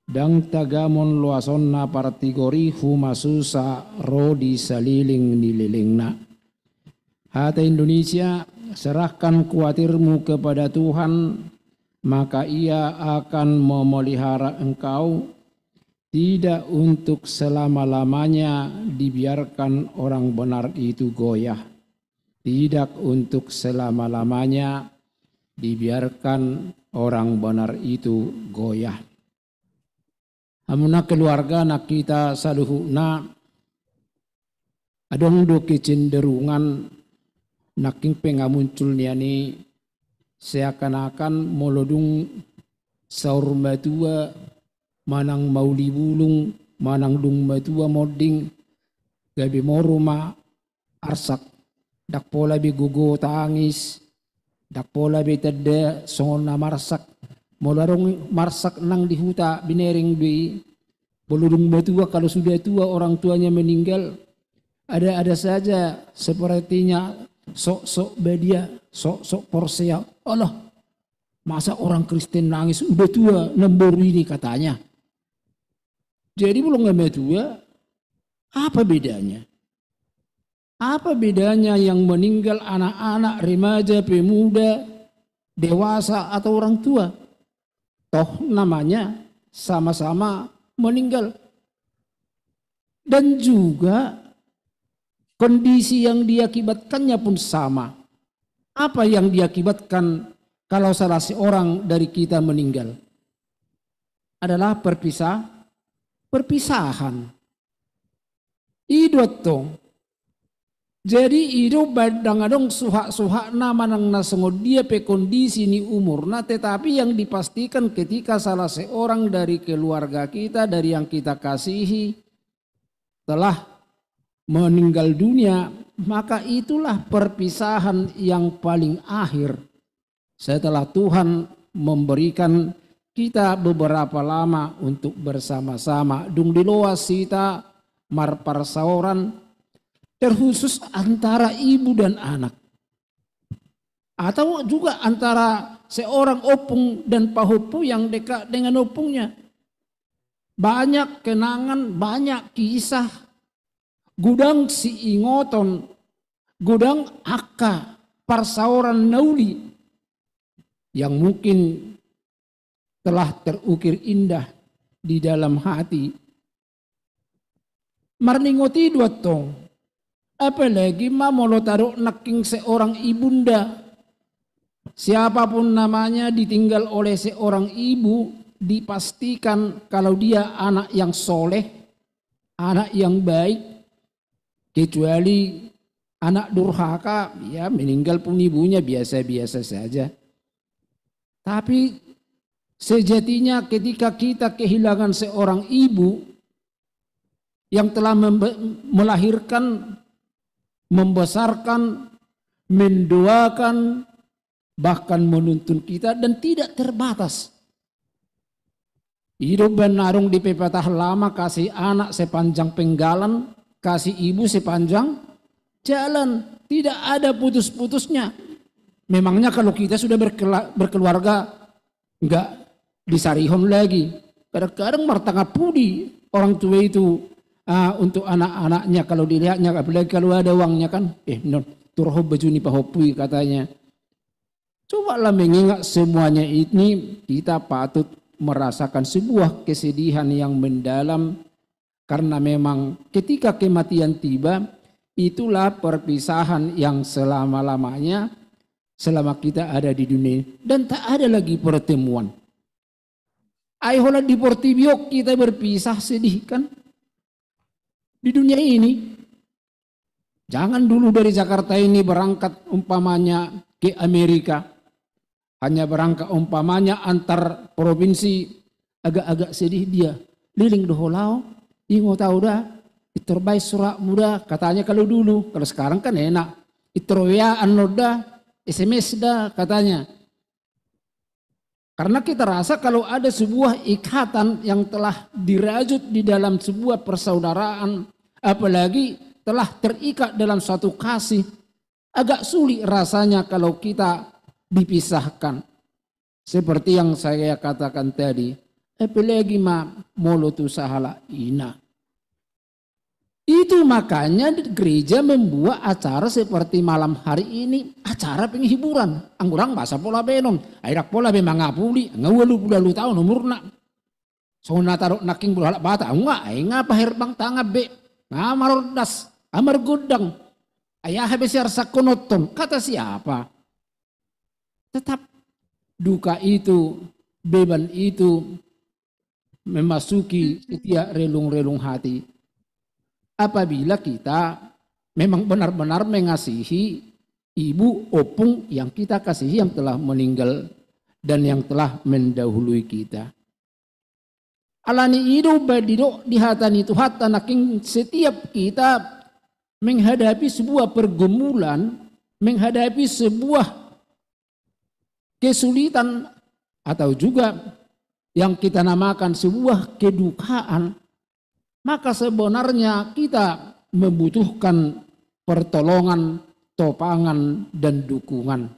dang tagamon luasonna partigori humasusa rodi saliling nililingna. Hata Indonesia, serahkan kuatirmu kepada Tuhan, maka ia akan memelihara engkau. Tidak untuk selama-lamanya dibiarkan orang benar itu goyah. Tidak untuk selama-lamanya dibiarkan orang benar itu goyah. Amuna keluarga nak kita saluhuna adong do kecenderungan naking pengamuncul niani seakan-akan molodung saur matua manang mauli bulung manang dung matua moding gabi mo rumah arsak dak pola bi gugu tangis dak pola bi tede songon na marsak molarong marsak nang di huta binering di beludung batua. Kalau sudah tua orang tuanya meninggal, ada saja sepertinya sok-sok bedia, sok-sok Porsea. Allah, masa orang Kristen nangis udah tua nembur ini katanya. Jadi belum nggak tua, apa bedanya? Apa bedanya yang meninggal anak-anak, remaja, pemuda, dewasa atau orang tua? Toh namanya sama-sama meninggal. Dan juga kondisi yang diakibatkannya pun sama. Apa yang diakibatkan kalau salah seorang dari kita meninggal? Adalah perpisahan. Idot tong. Jadi hidup badang-adong suhak-suhak nama nang nasengod dia pe kondisi ni umurna, tetapi yang dipastikan ketika salah seorang dari keluarga kita, dari yang kita kasihi telah meninggal dunia, maka itulah perpisahan yang paling akhir setelah Tuhan memberikan kita beberapa lama untuk bersama-sama dung diloa sita marparsauran, terkhusus antara ibu dan anak. Atau juga antara seorang opung dan pahopu yang dekat dengan opungnya. Banyak kenangan, banyak kisah. Gudang si ingoton, gudang akka, parsauran nauli. Yang mungkin telah terukir indah di dalam hati. Marningoti dua tong. Apalagi mau taruh naking seorang ibunda. Siapapun namanya ditinggal oleh seorang ibu, dipastikan kalau dia anak yang soleh, anak yang baik. Kecuali anak durhaka, ya meninggal pun ibunya biasa-biasa saja. Tapi sejatinya ketika kita kehilangan seorang ibu yang telah melahirkan, membesarkan, mendoakan, bahkan menuntun kita dan tidak terbatas. Hidup benarung di pepatah lama, kasih anak sepanjang penggalan, kasih ibu sepanjang jalan. Tidak ada putus-putusnya. Memangnya kalau kita sudah berkeluarga, enggak disarihon lagi. Kadang-kadang martanga pudi orang tua itu untuk anak-anaknya kalau dilihatnya, apalagi kalau ada uangnya kan, turhob baju ni pahopui katanya. Cobalah mengingat semuanya ini, kita patut merasakan sebuah kesedihan yang mendalam karena memang ketika kematian tiba, itulah perpisahan yang selama-lamanya selama kita ada di dunia dan tak ada lagi pertemuan. Ayolah di Portibio kita berpisah sedih kan? Di dunia ini, jangan dulu dari Jakarta ini berangkat umpamanya ke Amerika, hanya berangkat umpamanya antar provinsi, agak-agak sedih dia. Liling doholau, ingo tahu dah, iterbai surat muda, katanya kalau dulu, kalau sekarang kan enak. Itroya anoda, SMS dah katanya. Karena kita rasa kalau ada sebuah ikatan yang telah dirajut di dalam sebuah persaudaraan, apalagi telah terikat dalam suatu kasih, agak sulit rasanya kalau kita dipisahkan. Seperti yang saya katakan tadi, apalagi molotu sahala ina. Itu makanya gereja membuat acara seperti malam hari ini, acara penghiburan. Angurang bahasa pola benon, airak pola be mangapuli, ngawalu pulalu tahun umurna. So natarok naking bulhalak bata, ngapa herbang tangap be, ngamarordas, amar gudang, ayah besar sakonoton, kata siapa? Tetap duka itu, beban itu memasuki setiap relung-relung hati. Apabila kita memang benar-benar mengasihi ibu opung yang kita kasihi yang telah meninggal dan yang telah mendahului kita. Alani hidup badido di hatani itu hata naking setiap kita menghadapi sebuah pergumulan, menghadapi sebuah kesulitan atau juga yang kita namakan sebuah kedukaan, maka sebenarnya kita membutuhkan pertolongan, topangan, dan dukungan.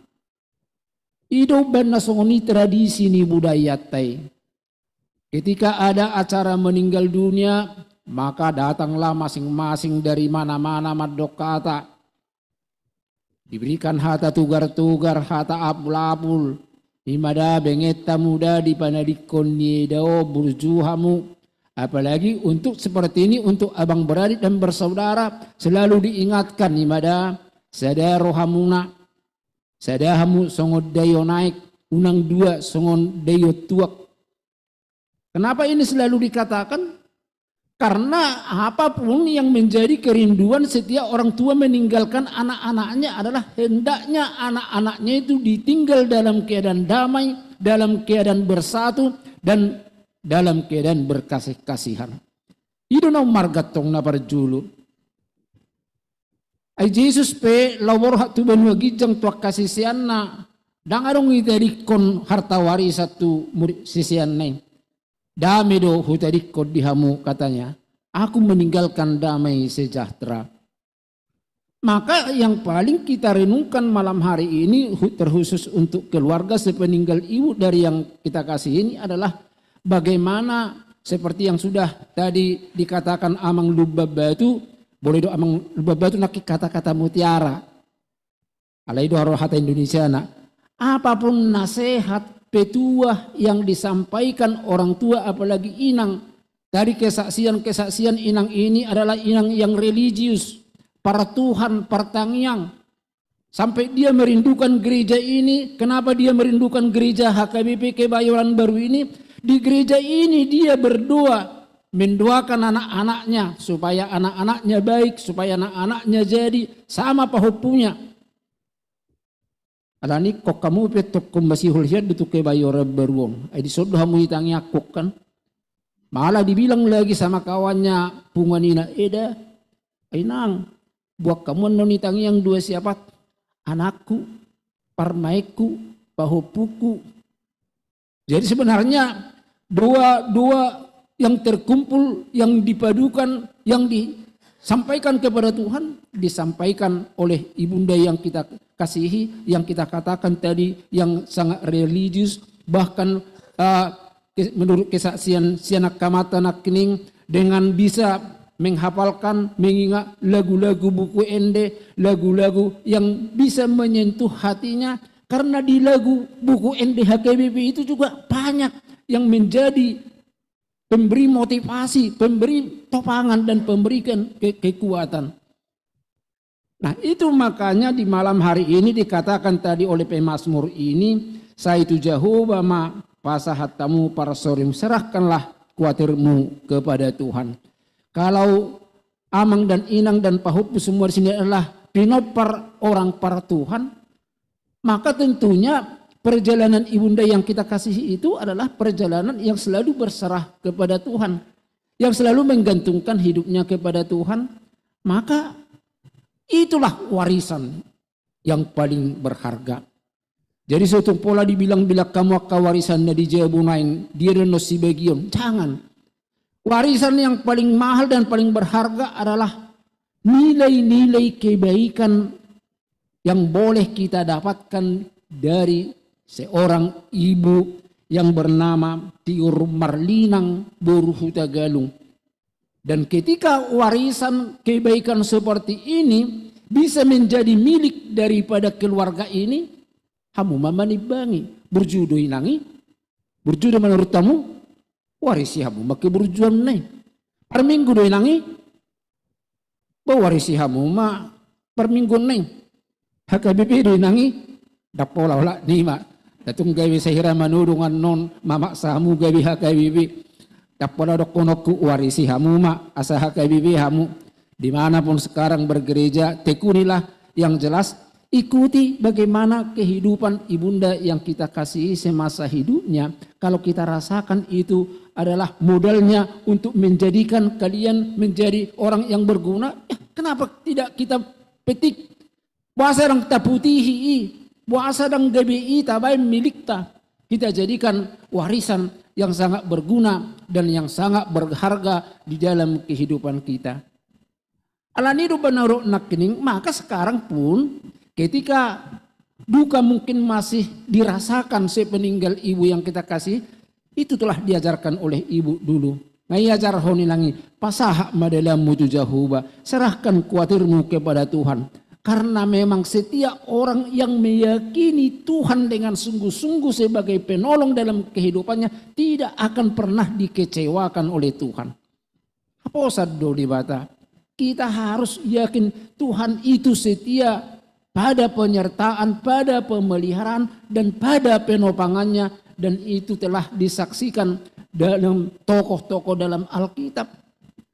Hidup benda songoni tradisi ni budaya tai. Ketika ada acara meninggal dunia, maka datanglah masing-masing dari mana-mana madokata. Diberikan hata tugar-tugar, hata apul-apul. Imada bengeta muda di panadikon niedao burjuhamu. Apalagi untuk seperti ini, untuk abang beradik dan bersaudara, selalu diingatkan imada sada rohamuna, sada hamu songon dayo naik, unang dua songon dayo tuak. Kenapa ini selalu dikatakan? Karena apapun yang menjadi kerinduan setiap orang tua meninggalkan anak-anaknya adalah hendaknya anak-anaknya itu ditinggal dalam keadaan damai, dalam keadaan bersatu, dan dalam keadaan berkasih-kasihan. Itu na margatong na parjulu. Ay Jesus pe lawor hatu benua gijang tuak kasisian na dangarong itarikon harta warisat tu murid sisian na. Damai do hutadikod dihamu, katanya, aku meninggalkan damai sejahtera. Maka yang paling kita renungkan malam hari ini terkhusus untuk keluarga sepeninggal ibu dari yang kita kasih ini adalah bagaimana seperti yang sudah tadi dikatakan Amang Lubabatu, boleh do Amang Lubabatu nak kata-kata mutiara. Alai do harohata Indonesia nak. Apapun nasihat petuah yang disampaikan orang tua apalagi inang dari kesaksian-kesaksian inang ini adalah inang yang religius, para Tuhan, pertangiang, sampai dia merindukan gereja ini. Kenapa dia merindukan gereja HKBP Kebayoran Baru ini? Di gereja ini dia berdoa, mendoakan anak-anaknya supaya anak-anaknya baik, supaya anak-anaknya jadi sama pahupunya. Alani kok kamu petok kumbasi hulhiat dutuk Kebayoran Baruong. Ay disodoh hamu itang yakok kan. Malah dibilang lagi sama kawannya punganina, eda, ay nang, buat kamu non itang yang dua siapa? Anakku, parmaiku, pahupuku. Jadi sebenarnya dua yang terkumpul, yang dipadukan, yang disampaikan kepada Tuhan, disampaikan oleh ibunda yang kita kasihi, yang kita katakan tadi, yang sangat religius, bahkan menurut kesaksian Sianak Kamata Nakning dengan bisa menghafalkan, mengingat lagu-lagu buku ende, lagu-lagu yang bisa menyentuh hatinya, karena di lagu buku ende HKBP itu juga banyak yang menjadi pemberi motivasi, pemberi topangan, dan pemberikan kekuatan. Nah itu makanya di malam hari ini dikatakan tadi oleh pemazmur ini, Saitu Jehovah ma pasahatamu parasorim, serahkanlah kuatirmu kepada Tuhan. Kalau Amang dan Inang dan Pahupu semua di sini adalah pinopar orang para Tuhan, maka tentunya perjalanan ibunda yang kita kasihi itu adalah perjalanan yang selalu berserah kepada Tuhan, yang selalu menggantungkan hidupnya kepada Tuhan. Maka itulah warisan yang paling berharga. Jadi suatu pola dibilang bila kamu akan warisan di jabunain dia dan si bagian. Jangan. Warisan yang paling mahal dan paling berharga adalah nilai-nilai kebaikan yang boleh kita dapatkan dari seorang ibu yang bernama Tiur Marlinang Boruhuta Galung. Dan ketika warisan kebaikan seperti ini bisa menjadi milik daripada keluarga ini, hamu mamanibangi berjudo inangi, berjudo menurut tamu, warisi hamu make berjuang nih. Per minggu do inangi, bawarisi hamu ma per minggu nih. HKBP do inangi, dapola olah nih ma. Datung gawe sehira manudungan non mamak samu gawe HKBP. Dapola dokonoku warisi hamu ma asa HKBP hamu. Dimanapun sekarang bergereja, tekunilah yang jelas, ikuti bagaimana kehidupan ibunda yang kita kasihi semasa hidupnya. Kalau kita rasakan itu adalah modalnya untuk menjadikan kalian menjadi orang yang berguna, ya Kenapa tidak kita petik? Buasa dan kita putihi, buasa dan GBI tabai milik ta. Kita jadikan warisan yang sangat berguna dan yang sangat berharga di dalam kehidupan kita. Alani do banaro nakening, maka sekarang pun ketika duka mungkin masih dirasakan sepeninggal ibu yang kita kasih, itu telah diajarkan oleh ibu dulu. Ngayajar honi langi, pasahak madalamu tujahuba, serahkan kuatirmu kepada Tuhan. Karena memang setiap orang yang meyakini Tuhan dengan sungguh-sungguh sebagai penolong dalam kehidupannya tidak akan pernah dikecewakan oleh Tuhan. Apa usado dibata? Kita harus yakin Tuhan itu setia pada penyertaan, pada pemeliharaan, dan pada penopangannya. Dan itu telah disaksikan dalam tokoh-tokoh dalam Alkitab.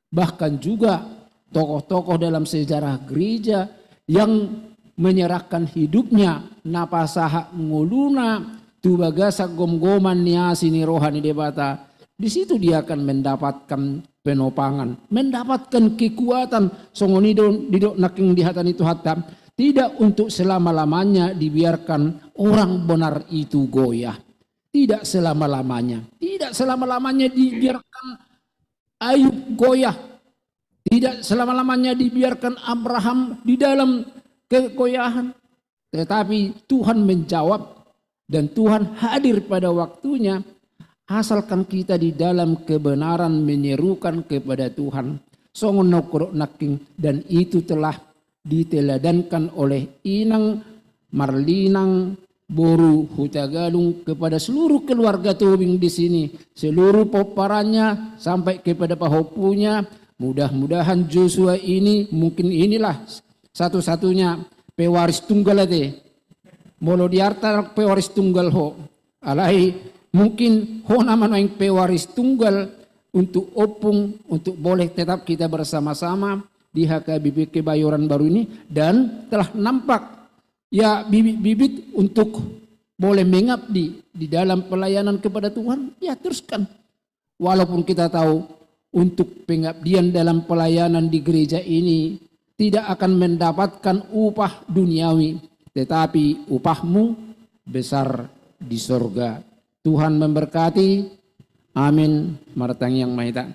Bahkan juga tokoh-tokoh dalam sejarah gereja yang menyerahkan hidupnya napasaha nguluna tubagasa gom-goman niasini rohani debata. Di situ dia akan mendapatkan penopangan, mendapatkan kekuatan. Songonido didok naking dihatan itu hatam. Tidak untuk selama-lamanya dibiarkan orang benar itu goyah. Tidak selama-lamanya. Tidak selama-lamanya dibiarkan Ayub goyah. Tidak selama-lamanya dibiarkan Abraham di dalam kegoyahan. Tetapi Tuhan menjawab dan Tuhan hadir pada waktunya. Asalkan kita di dalam kebenaran menyerukan kepada Tuhan. Songon nokorok naking, dan itu telah diteladankan oleh Inang Marlinang Boru Hutagalung kepada seluruh keluarga Tobing di sini. Seluruh poparannya sampai kepada pahopunya. Mudah-mudahan Joshua ini mungkin inilah satu-satunya pewaris tunggal ate. Molo diarta pewaris tunggal ho. Alai mungkin ho nama yang pewaris tunggal untuk opung, untuk boleh tetap kita bersama-sama di HKBP Kebayoran Baru ini. Dan telah nampak ya bibit-bibit untuk boleh mengabdi di dalam pelayanan kepada Tuhan. Ya teruskan. Walaupun kita tahu untuk pengabdian dalam pelayanan di gereja ini tidak akan mendapatkan upah duniawi, tetapi upahmu besar di sorga. Tuhan memberkati. Amin. Martang yang maita.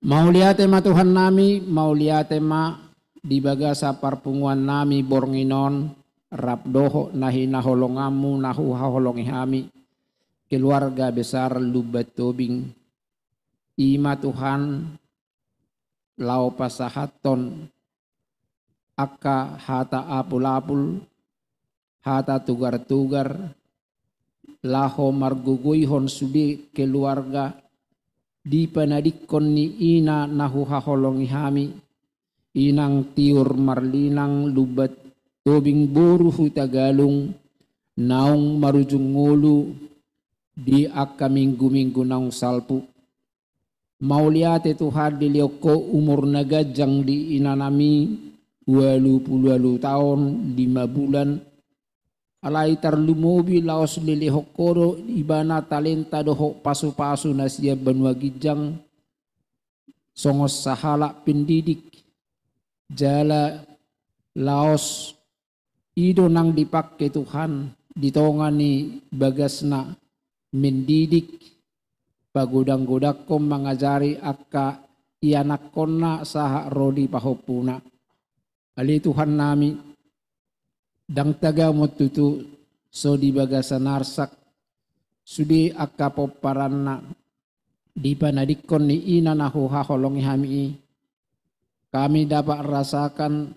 Mau lihat tema Tuhan nami, mau lihat tema di bagasa parpunguan nami bornginon, rapdoho nahi naholongamu nahu haholongihami, keluarga besar Lubat Tobing. Ima Tuhan lau pasahaton akka hata apul-apul hata tugar-tugar laho marguguihon sudi keluarga di panadikon ni ina nahu haholongihami inang tiur marlinang Lubat Tobing Boru Hutagalung naung marujung ngulu di akka minggu-minggu naung salpu. Mauliate Tuhan dilioko umur nagajang di inanami 20 tahun 5 bulan. Alai tarlumobi laos lilihokoro ibana talenta doho pasu-pasu nasia banua gijang. Songos sahala pendidik jala laos ido nang dipakai Tuhan ditongani bagasna mendidik. Pagodang-godakom mengajari akka ianakonna saha rodi pahopuna. Ali Tuhan nami dang taga motutu so di bagasa narsak sudi akka poparanna di panadikon ni ina nahu haholongi hami. Kami dapat rasakan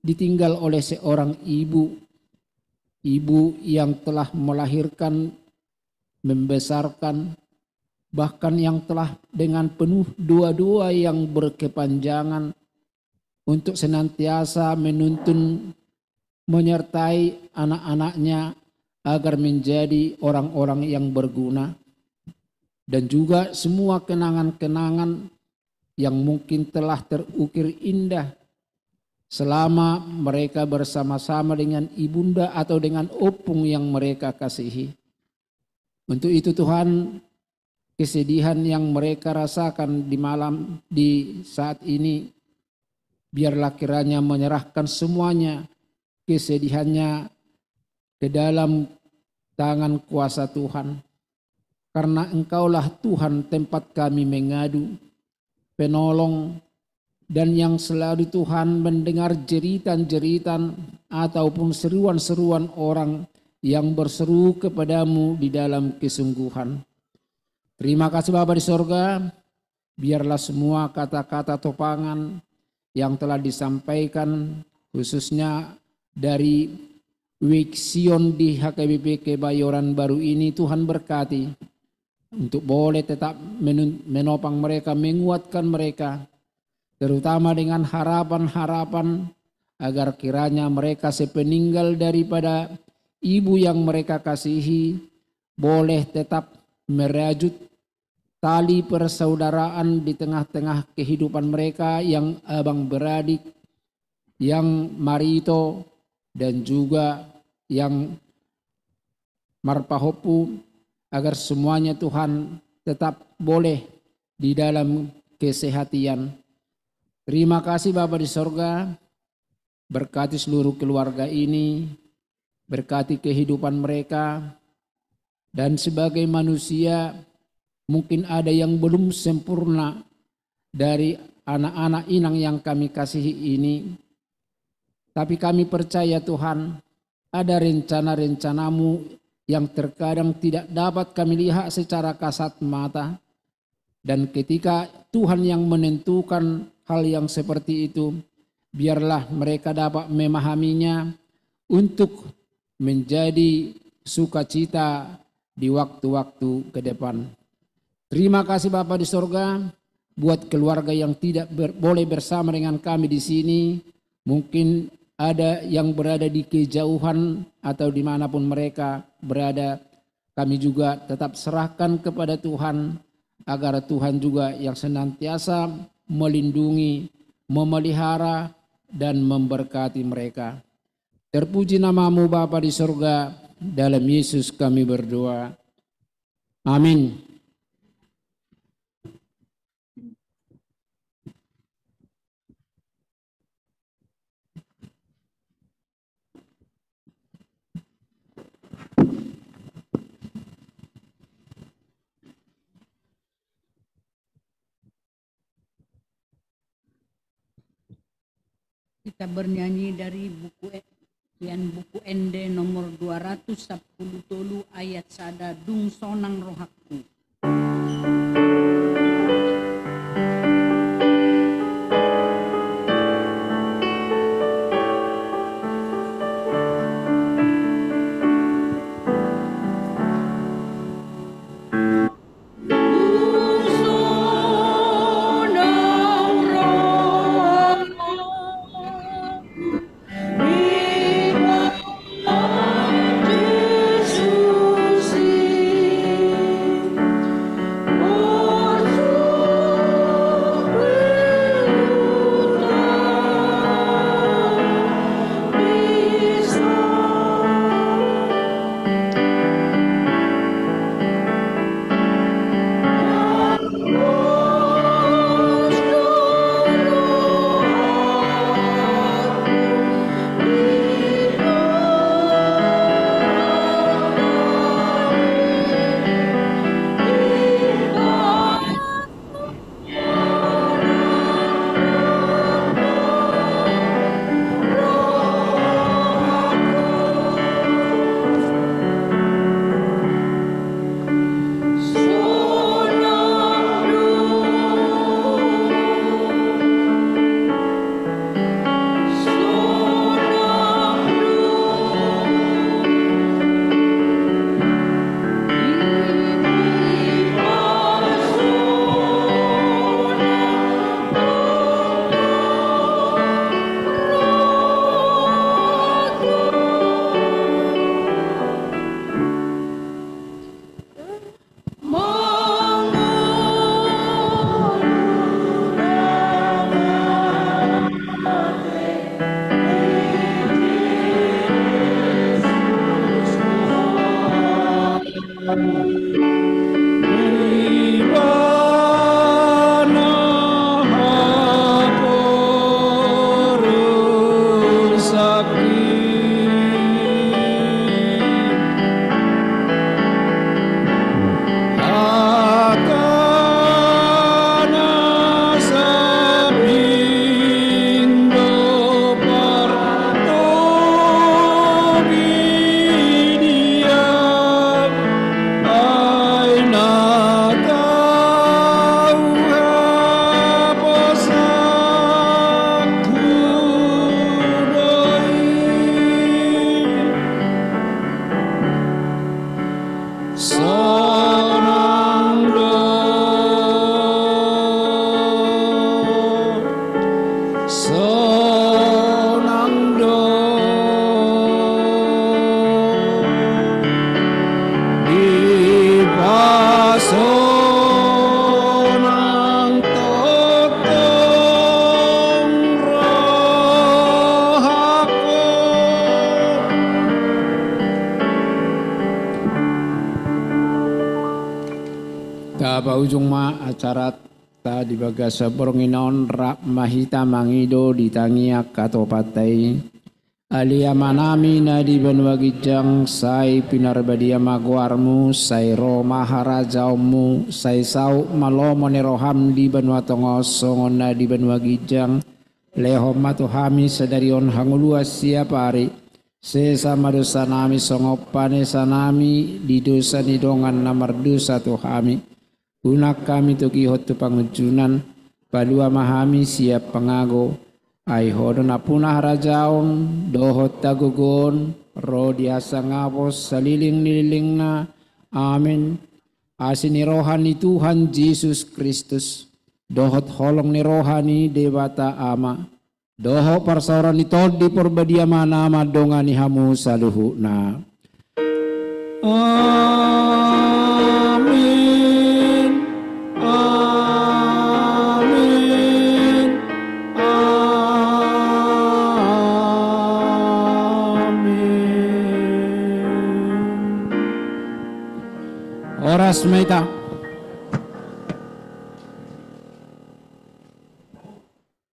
ditinggal oleh seorang ibu yang telah melahirkan, membesarkan, bahkan yang telah dengan penuh doa-doa yang berkepanjangan untuk senantiasa menuntun menyertai anak-anaknya agar menjadi orang-orang yang berguna, dan juga semua kenangan-kenangan yang mungkin telah terukir indah selama mereka bersama-sama dengan ibunda atau dengan opung yang mereka kasihi. Untuk itu Tuhan, kesedihan yang mereka rasakan di saat ini biarlah kiranya menyerahkan semuanya kesedihannya ke dalam tangan kuasa Tuhan. Karena Engkaulah Tuhan tempat kami mengadu, penolong, dan yang selalu Tuhan mendengar jeritan-jeritan ataupun seruan-seruan orang yang berseru kepadamu di dalam kesungguhan. Terima kasih Bapa di sorga, biarlah semua kata-kata topangan yang telah disampaikan khususnya dari Week Sion di HKBP Kebayoran Baru ini Tuhan berkati untuk boleh tetap menopang mereka, menguatkan mereka, terutama dengan harapan-harapan agar kiranya mereka sepeninggal daripada ibu yang mereka kasihi boleh tetap merajut tali persaudaraan di tengah-tengah kehidupan mereka yang abang beradik, yang marito, dan juga yang marpahopu, agar semuanya Tuhan tetap boleh di dalam kesehatan. Terima kasih Bapa di sorga, berkati seluruh keluarga ini, berkati kehidupan mereka, dan sebagai manusia mungkin ada yang belum sempurna dari anak-anak inang yang kami kasihi ini. Tapi kami percaya Tuhan, ada rencana-rencanamu yang terkadang tidak dapat kami lihat secara kasat mata. Dan ketika Tuhan yang menentukan hal yang seperti itu, biarlah mereka dapat memahaminya untuk menjadi sukacita di waktu-waktu ke depan. Terima kasih Bapa di sorga, buat keluarga yang tidak boleh bersama dengan kami di sini, mungkin ada yang berada di kejauhan atau dimanapun mereka berada, kami juga tetap serahkan kepada Tuhan, agar Tuhan juga yang senantiasa melindungi, memelihara, dan memberkati mereka. Terpuji namamu Bapa di surga, dalam Yesus kami berdoa. Amin. Kita bernyanyi dari buku ND nomor 210 ayat sada dung sonang rohaku. Yesus ujung acara ta di bagasa boronginon rak mahita mangido di tangiak katopatai alia manami na di benua gijang sai pinarbadia maguarmu sai ro maharajaumu sai sau malomo neroham di benua tongosongon na di benua gijang leho matuhami sedarion hangulua siapa hari sesama dosa nami songopane sanami di dosa nidongan namar dosa tuhami Unak kami tuki hotu pangujunan padua mahami siap pengago ai hodon apuna harajaon dohot tagugon rodiasa ngapos saliling-lilingna amin asini rohani Tuhan Yesus Kristus dohot holong ni rohani dewata ama doho parsaoran ni todi porbadia mana madongani hamu saluhuna Oras meta